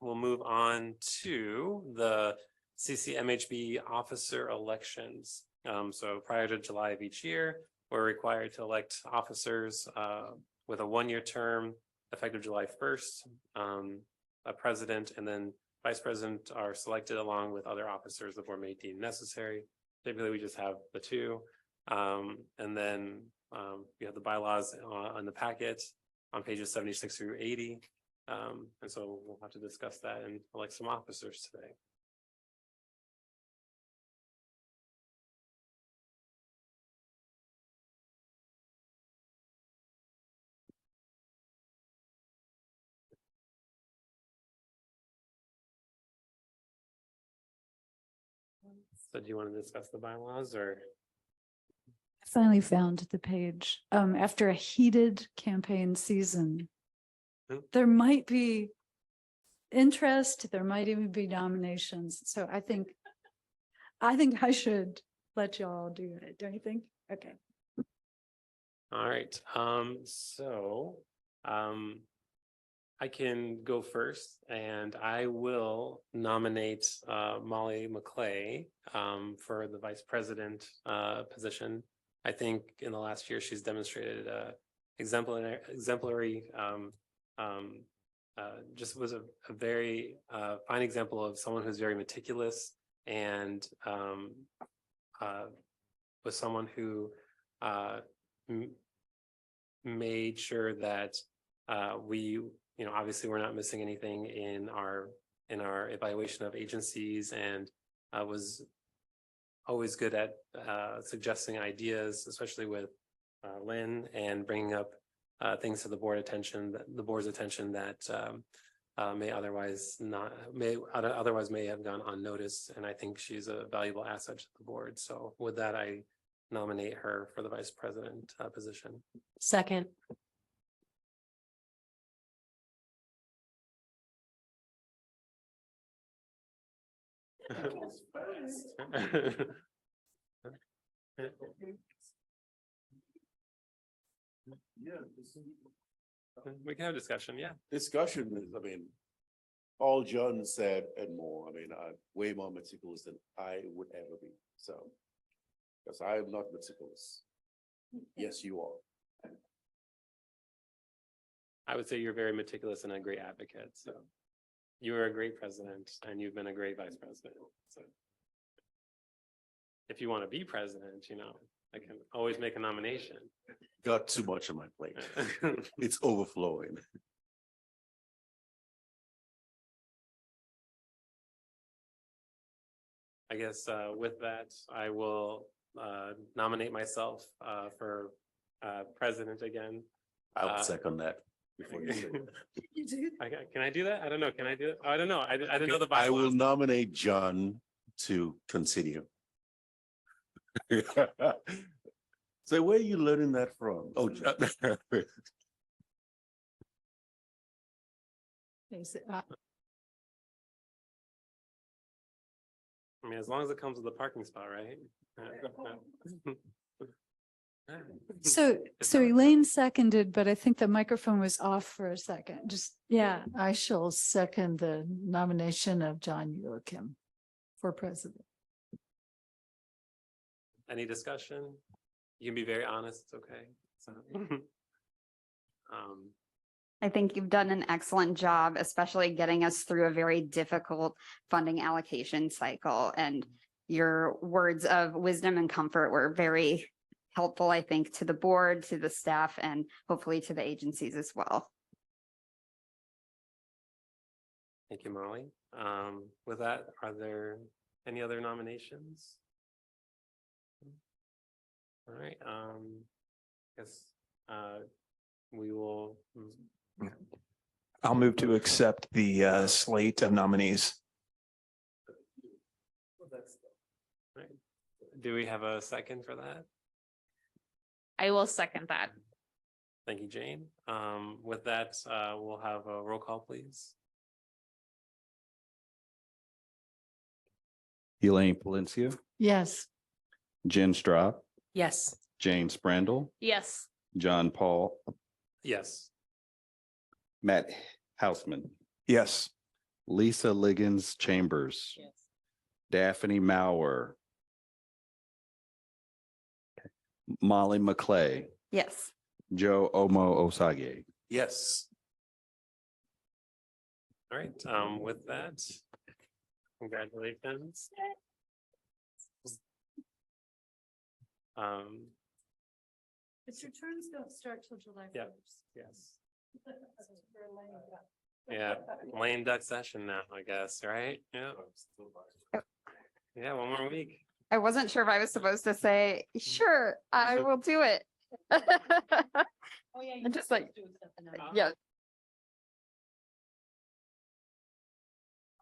we'll move on to the CCMHB officer elections. So prior to July of each year, we're required to elect officers with a one-year term effective July 1st. A president and then vice president are selected along with other officers the board may deem necessary. Typically, we just have the two. And then you have the bylaws on the packet on pages 76 through 80. And so we'll have to discuss that and elect some officers today. So do you want to discuss the bylaws or?
I finally found the page. After a heated campaign season, there might be interest, there might even be nominations. So I think I should let y'all do it, don't you think? Okay.
All right, I can go first and I will nominate Molly McClay for the vice president position. I think in the last year, she's demonstrated exemplary just was a very fine example of someone who's very meticulous and was someone who made sure that we, obviously we're not missing anything in our evaluation of agencies, and was always good at suggesting ideas, especially with Lynn, and bringing up things to the board's attention that may otherwise may have gone unnoticed. And I think she's a valuable asset to the board. So with that, I nominate her for the vice president position.
Second.
We can have discussion, yeah.
Discussion is, all John said and more. I'm way more meticulous than I would ever be. So, because I am not meticulous. Yes, you are.
I would say you're very meticulous and a great advocate. So you are a great president and you've been a great vice president. So if you want to be president, I can always make a nomination.
Got too much on my plate. It's overflowing.
I guess with that, I will nominate myself for president again.
I'll second that before you say that.
You do?
Can I do that? I don't know. Can I do it? I don't know. I didn't know the bylaws.
I will nominate John to continue. So where are you learning that from? Oh, John.
I mean, as long as it comes with a parking spot, right?
So Elaine seconded, but I think the microphone was off for a second. Just, yeah.
I shall second the nomination of John Youakim for president.
Any discussion? You can be very honest, it's okay. So,
I think you've done an excellent job, especially getting us through a very difficult funding allocation cycle. And your words of wisdom and comfort were very helpful, I think, to the board, to the staff, and hopefully to the agencies as well.
Thank you, Molly. With that, are there any other nominations? All right, guess we will.
I'll move to accept the slate of nominees.
Do we have a second for that?
I will second that.
Thank you, Jane. With that, we'll have a roll call, please.
Elaine Palencia,
Yes.
Jen Straub,
Yes.
Jane Sprandel,
Yes.
John Paul,
Yes.
Matt Houseman,
Yes.
Lisa Liggins Chambers, Daphne Mauer, Molly McClay,
Yes.
Joe Omo Osage.
Yes.
All right, with that, congratulations.
But your terms don't start till July
Yeah.
1st.
Yes. Yeah, lame duck session now, I guess, right? Yeah. Yeah, one more week.
I wasn't sure if I was supposed to say, sure, I will do it.
Oh, yeah.
I'm just like, yeah.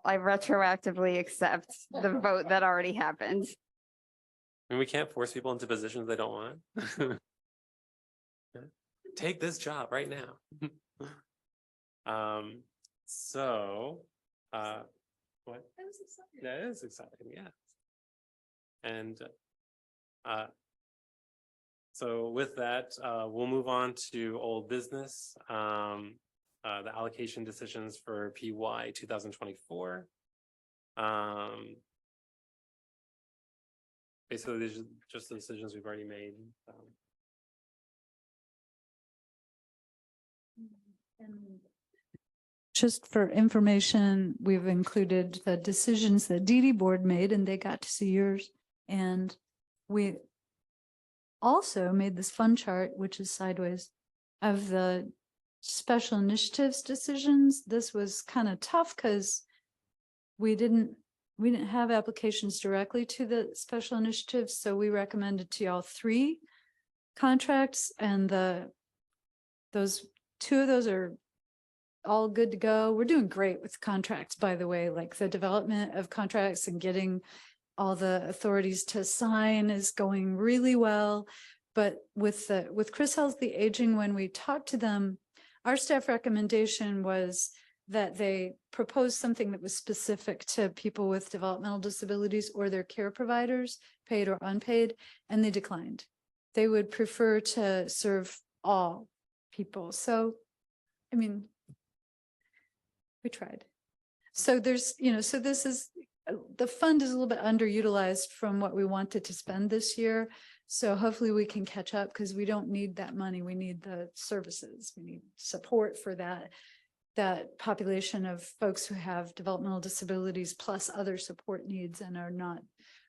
I retroactively accept the vote that already happened.
I mean, we can't force people into positions they don't want. Take this job right now. So, what? That is exciting, yeah. And, so with that, we'll move on to old business. The allocation decisions for PY 2024. Basically, these are just the decisions we've already made.
Just for information, we've included the decisions that DD board made and they got to see yours. And we also made this fun chart, which is sideways, of the special initiatives decisions. This was kind of tough because we didn't have applications directly to the special initiatives. So we recommended to y'all 3 contracts, and those 2 of those are all good to go. We're doing great with contracts, by the way, like the development of contracts and getting all the authorities to sign is going really well. But with Chris Healthy Aging, when we talked to them, our staff recommendation was that they propose something that was specific to people with developmental disabilities or their care providers, paid or unpaid, and they declined. They would prefer to serve all people. So, I mean, we tried. So there's, so this is, the fund is a little bit underutilized from what we wanted to spend this year. So hopefully we can catch up because we don't need that money. We need the services. We need support for that population of folks who have developmental disabilities plus other support needs and are not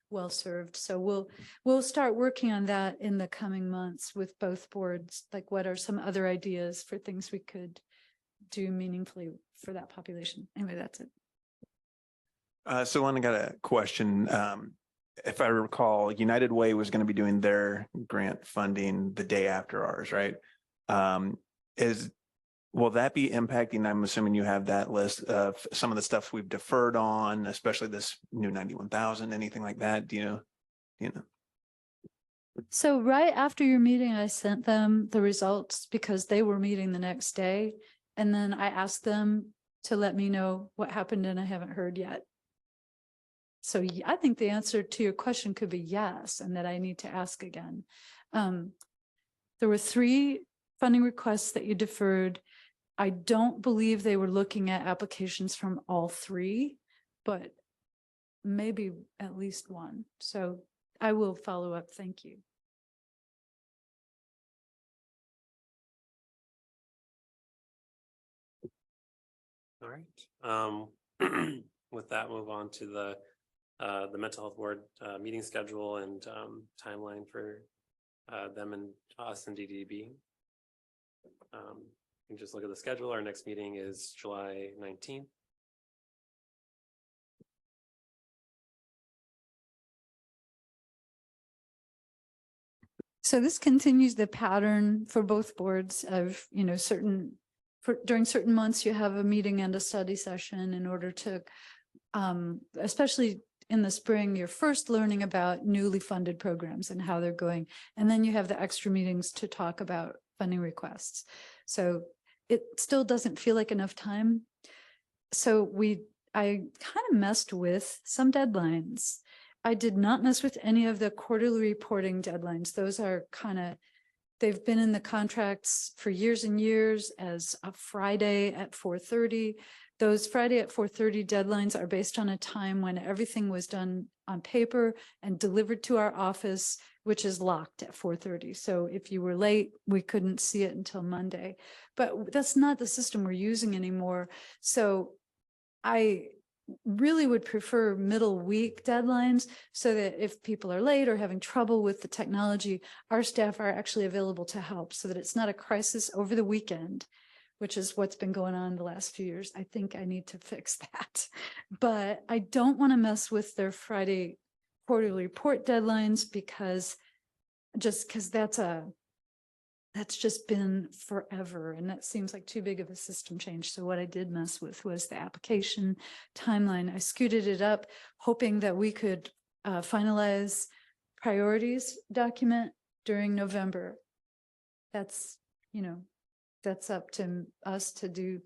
well served. So we'll start working on that in the coming months with both boards. Like, what are some other ideas for things we could do meaningfully for that population? Anyway, that's it.
So I got a question. If I recall, United Way was going to be doing their grant funding the day after ours, right? Will that be impacting? I'm assuming you have that list of some of the stuff we've deferred on, especially this new 91,000, anything like that. Do you know?
So right after your meeting, I sent them the results because they were meeting the next day. And then I asked them to let me know what happened, and I haven't heard yet. So I think the answer to your question could be yes, and that I need to ask again. There were 3 funding requests that you deferred. I don't believe they were looking at applications from all 3, but maybe at least 1. So I will follow up. Thank you.
All right. With that, move on to the mental health board meeting schedule and timeline for them and us and DDB. You can just look at the schedule. Our next meeting is July 19th.
So this continues the pattern for both boards of, during certain months, you have a meeting and a study session in order to, especially in the spring, you're first learning about newly funded programs and how they're going. And then you have the extra meetings to talk about funding requests. So it still doesn't feel like enough time. So I kind of messed with some deadlines. I did not mess with any of the quarterly reporting deadlines. Those are they've been in the contracts for years and years as a Friday at 4:30. Those Friday at 4:30 deadlines are based on a time when everything was done on paper and delivered to our office, which is locked at 4:30. So if you were late, we couldn't see it until Monday. But that's not the system we're using anymore. So I really would prefer middle week deadlines so that if people are late or having trouble with the technology, our staff are actually available to help so that it's not a crisis over the weekend, which is what's been going on the last few years. I think I need to fix that. But I don't want to mess with their Friday quarterly report deadlines because that's just been forever. And that seems like too big of a system change. So what I did mess with was the application timeline. I scooted it up, hoping that we could finalize priorities document during November. That's up to us to do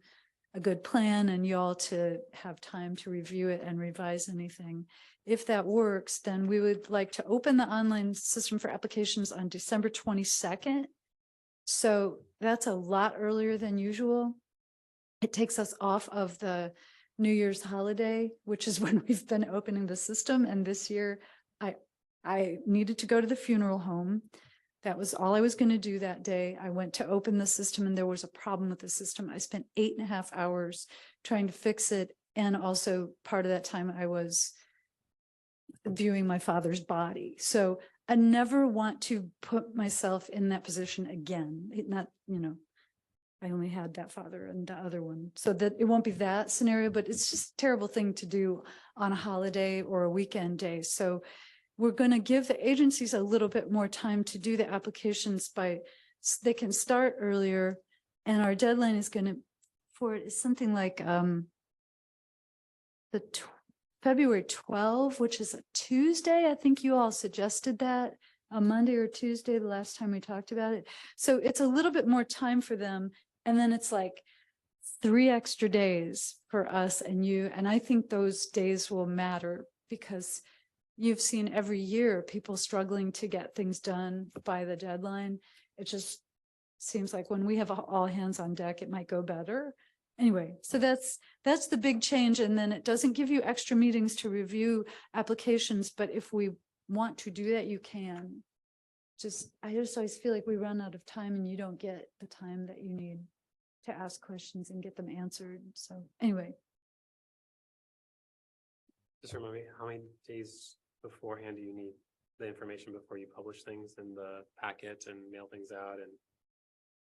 a good plan and y'all to have time to review it and revise anything. If that works, then we would like to open the online system for applications on December 22nd. So that's a lot earlier than usual. It takes us off of the New Year's holiday, which is when we've been opening the system. And this year I needed to go to the funeral home. That was all I was going to do that day. I went to open the system and there was a problem with the system. I spent 8.5 hours trying to fix it. And also part of that time I was viewing my father's body. So I never want to put myself in that position again. I only had that father and the other one. So that it won't be that scenario, but it's just a terrible thing to do on a holiday or a weekend day. So we're going to give the agencies a little bit more time to do the applications they can start earlier. And our deadline is something like February 12, which is a Tuesday. I think you all suggested that a Monday or Tuesday, the last time we talked about it. So it's a little bit more time for them. And then it's like 3 extra days for us and you. And I think those days will matter because you've seen every year people struggling to get things done by the deadline. It just seems like when we have all hands on deck, it might go better. Anyway, so that's the big change. And then it doesn't give you extra meetings to review applications. But if we want to do that, you can. I just always feel like we run out of time and you don't get the time that you need to ask questions and get them answered. So anyway.
Just remind me, how many days beforehand do you need the information before you publish things in the packet and mail things out? And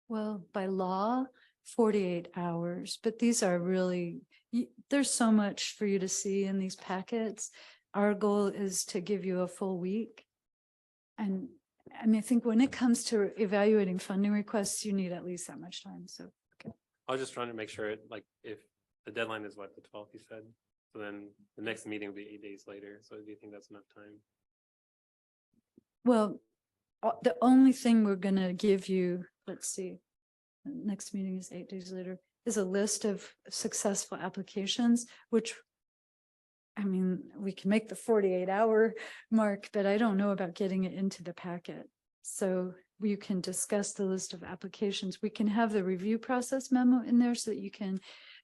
Well, by law, 48 hours, but these are really, there's so much for you to see in these packets. Our goal is to give you a full week. And I mean, I think when it comes to evaluating funding requests, you need at least that much time. So, okay.
I was just trying to make sure, if the deadline is what, the 12th, you said? So then the next meeting will be 8 days later. So do you think that's enough time?
Well, the only thing we're going to give you, let's see, next meeting is 8 days later, is a list of successful applications, which, I mean, we can make the 48-hour mark, but I don't know about getting it into the packet. So you can discuss the list of applications. We can have the review process memo in there so that you can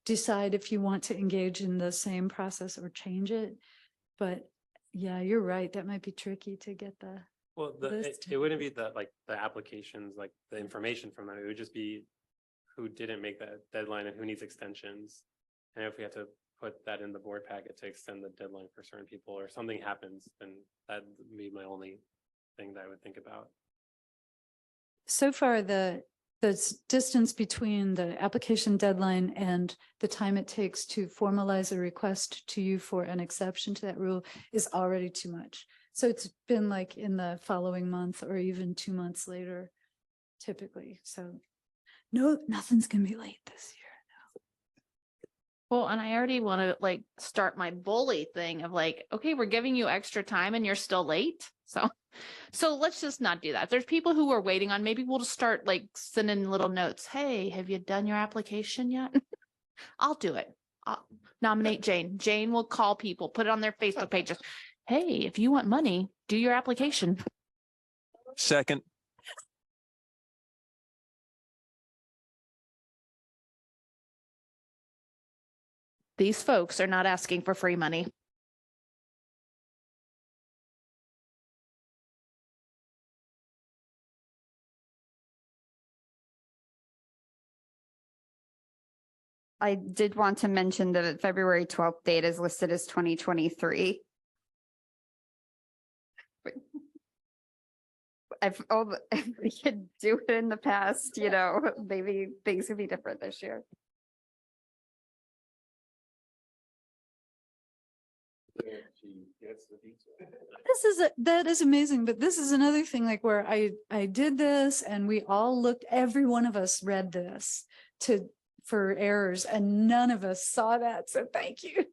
decide if you want to engage in the same process or change it. But yeah, you're right. That might be tricky to get the
Well, it wouldn't be the applications, like the information from them. It would just be who didn't make that deadline and who needs extensions. And if we have to put that in the board packet to extend the deadline for certain people or something happens, then that would be my only thing that I would think about.
So far, the distance between the application deadline and the time it takes to formalize a request to you for an exception to that rule is already too much. So it's been like in the following month or even 2 months later, typically. So no, nothing's going to be late this year.
Well, and I already want to like start my bully thing of like, okay, we're giving you extra time and you're still late. So let's just not do that. If there's people who are waiting on, maybe we'll just start like sending little notes. Hey, have you done your application yet? I'll do it. I'll nominate Jane. Jane will call people, put it on their Facebook pages. Hey, if you want money, do your application.
Second.
These folks are not asking for free money.
I did want to mention that the February 12th date is listed as 2023. If we could do it in the past, you know, maybe things could be different this year.
That is amazing, but this is another thing like where I did this and we all looked, every one of us read this for errors and none of us saw that. So thank you.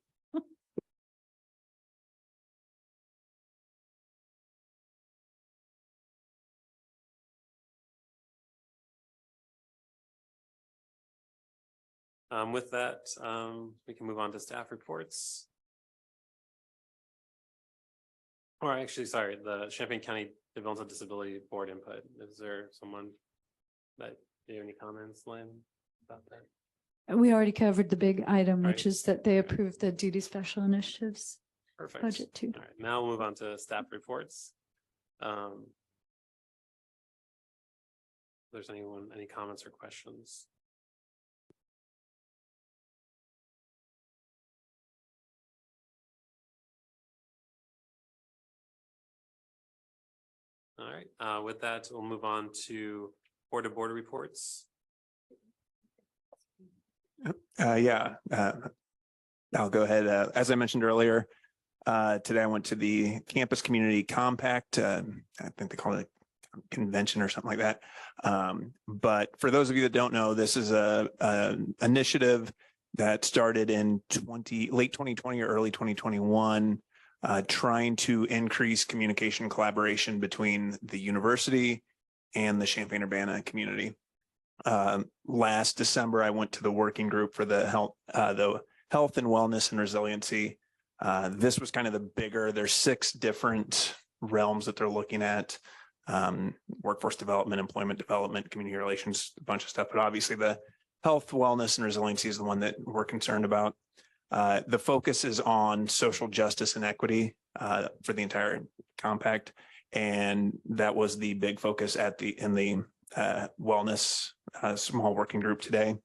With that, we can move on to staff reports. Or actually, sorry, the Champaign County Developmental Disability Board input. Is there someone that you have any comments, Lynn, about that?
We already covered the big item, which
Right.
is that they approved the duty special initiatives
Perfect.
budget too.
All right, now we'll move on to staff reports. If there's anyone, any comments or questions? All right, with that, we'll move on to board reports.
Yeah, I'll go ahead. As I mentioned earlier, today I went to the Campus Community Compact. I think they call it a convention or something like that. But for those of you that don't know, this is a initiative that started in late 2020 or early 2021, trying to increase communication and collaboration between the university and the Champaign-Urbana community. Last December, I went to the working group for the health and wellness and resiliency. This was kind of the bigger, there's 6 different realms that they're looking at. Workforce development, employment development, community relations, a bunch of stuff, but obviously the health, wellness, and resiliency is the one that we're concerned about. The focus is on social justice and equity for the entire compact. And that was the big focus in the wellness small working group today.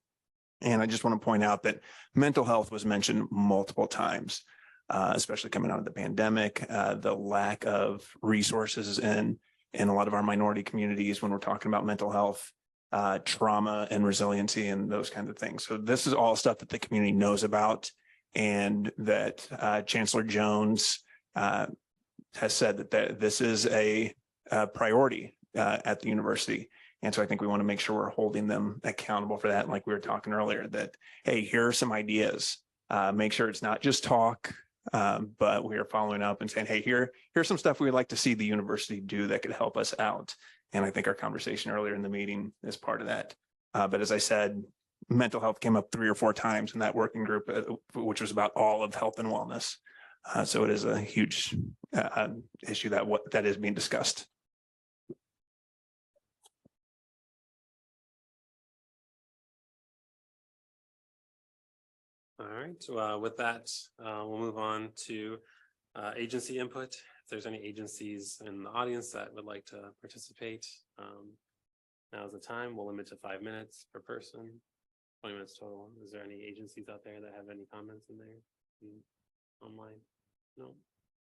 And I just want to point out that mental health was mentioned multiple times, especially coming out of the pandemic, the lack of resources in a lot of our minority communities when we're talking about mental health, trauma and resiliency and those kinds of things. So this is all stuff that the community knows about, and that Chancellor Jones has said that this is a priority at the university. And so I think we want to make sure we're holding them accountable for that. And like we were talking earlier, that, hey, here are some ideas. Make sure it's not just talk, but we are following up and saying, hey, here's some stuff we'd like to see the university do that could help us out. And I think our conversation earlier in the meeting is part of that. But as I said, mental health came up 3 or 4 times in that working group, which was about all of health and wellness. So it is a huge issue that is being discussed.
All right, with that, we'll move on to agency input. If there's any agencies in the audience that would like to participate, now's the time. We'll limit to 5 minutes per person, 20 minutes total. Is there any agencies out there that have any comments in there online? No.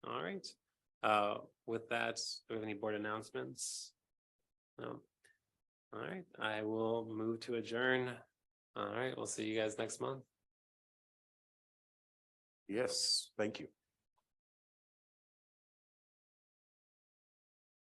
All right. With that, do we have any board announcements? No. All right, I will move to adjourn. All right, we'll see you guys next month.
Yes, thank you.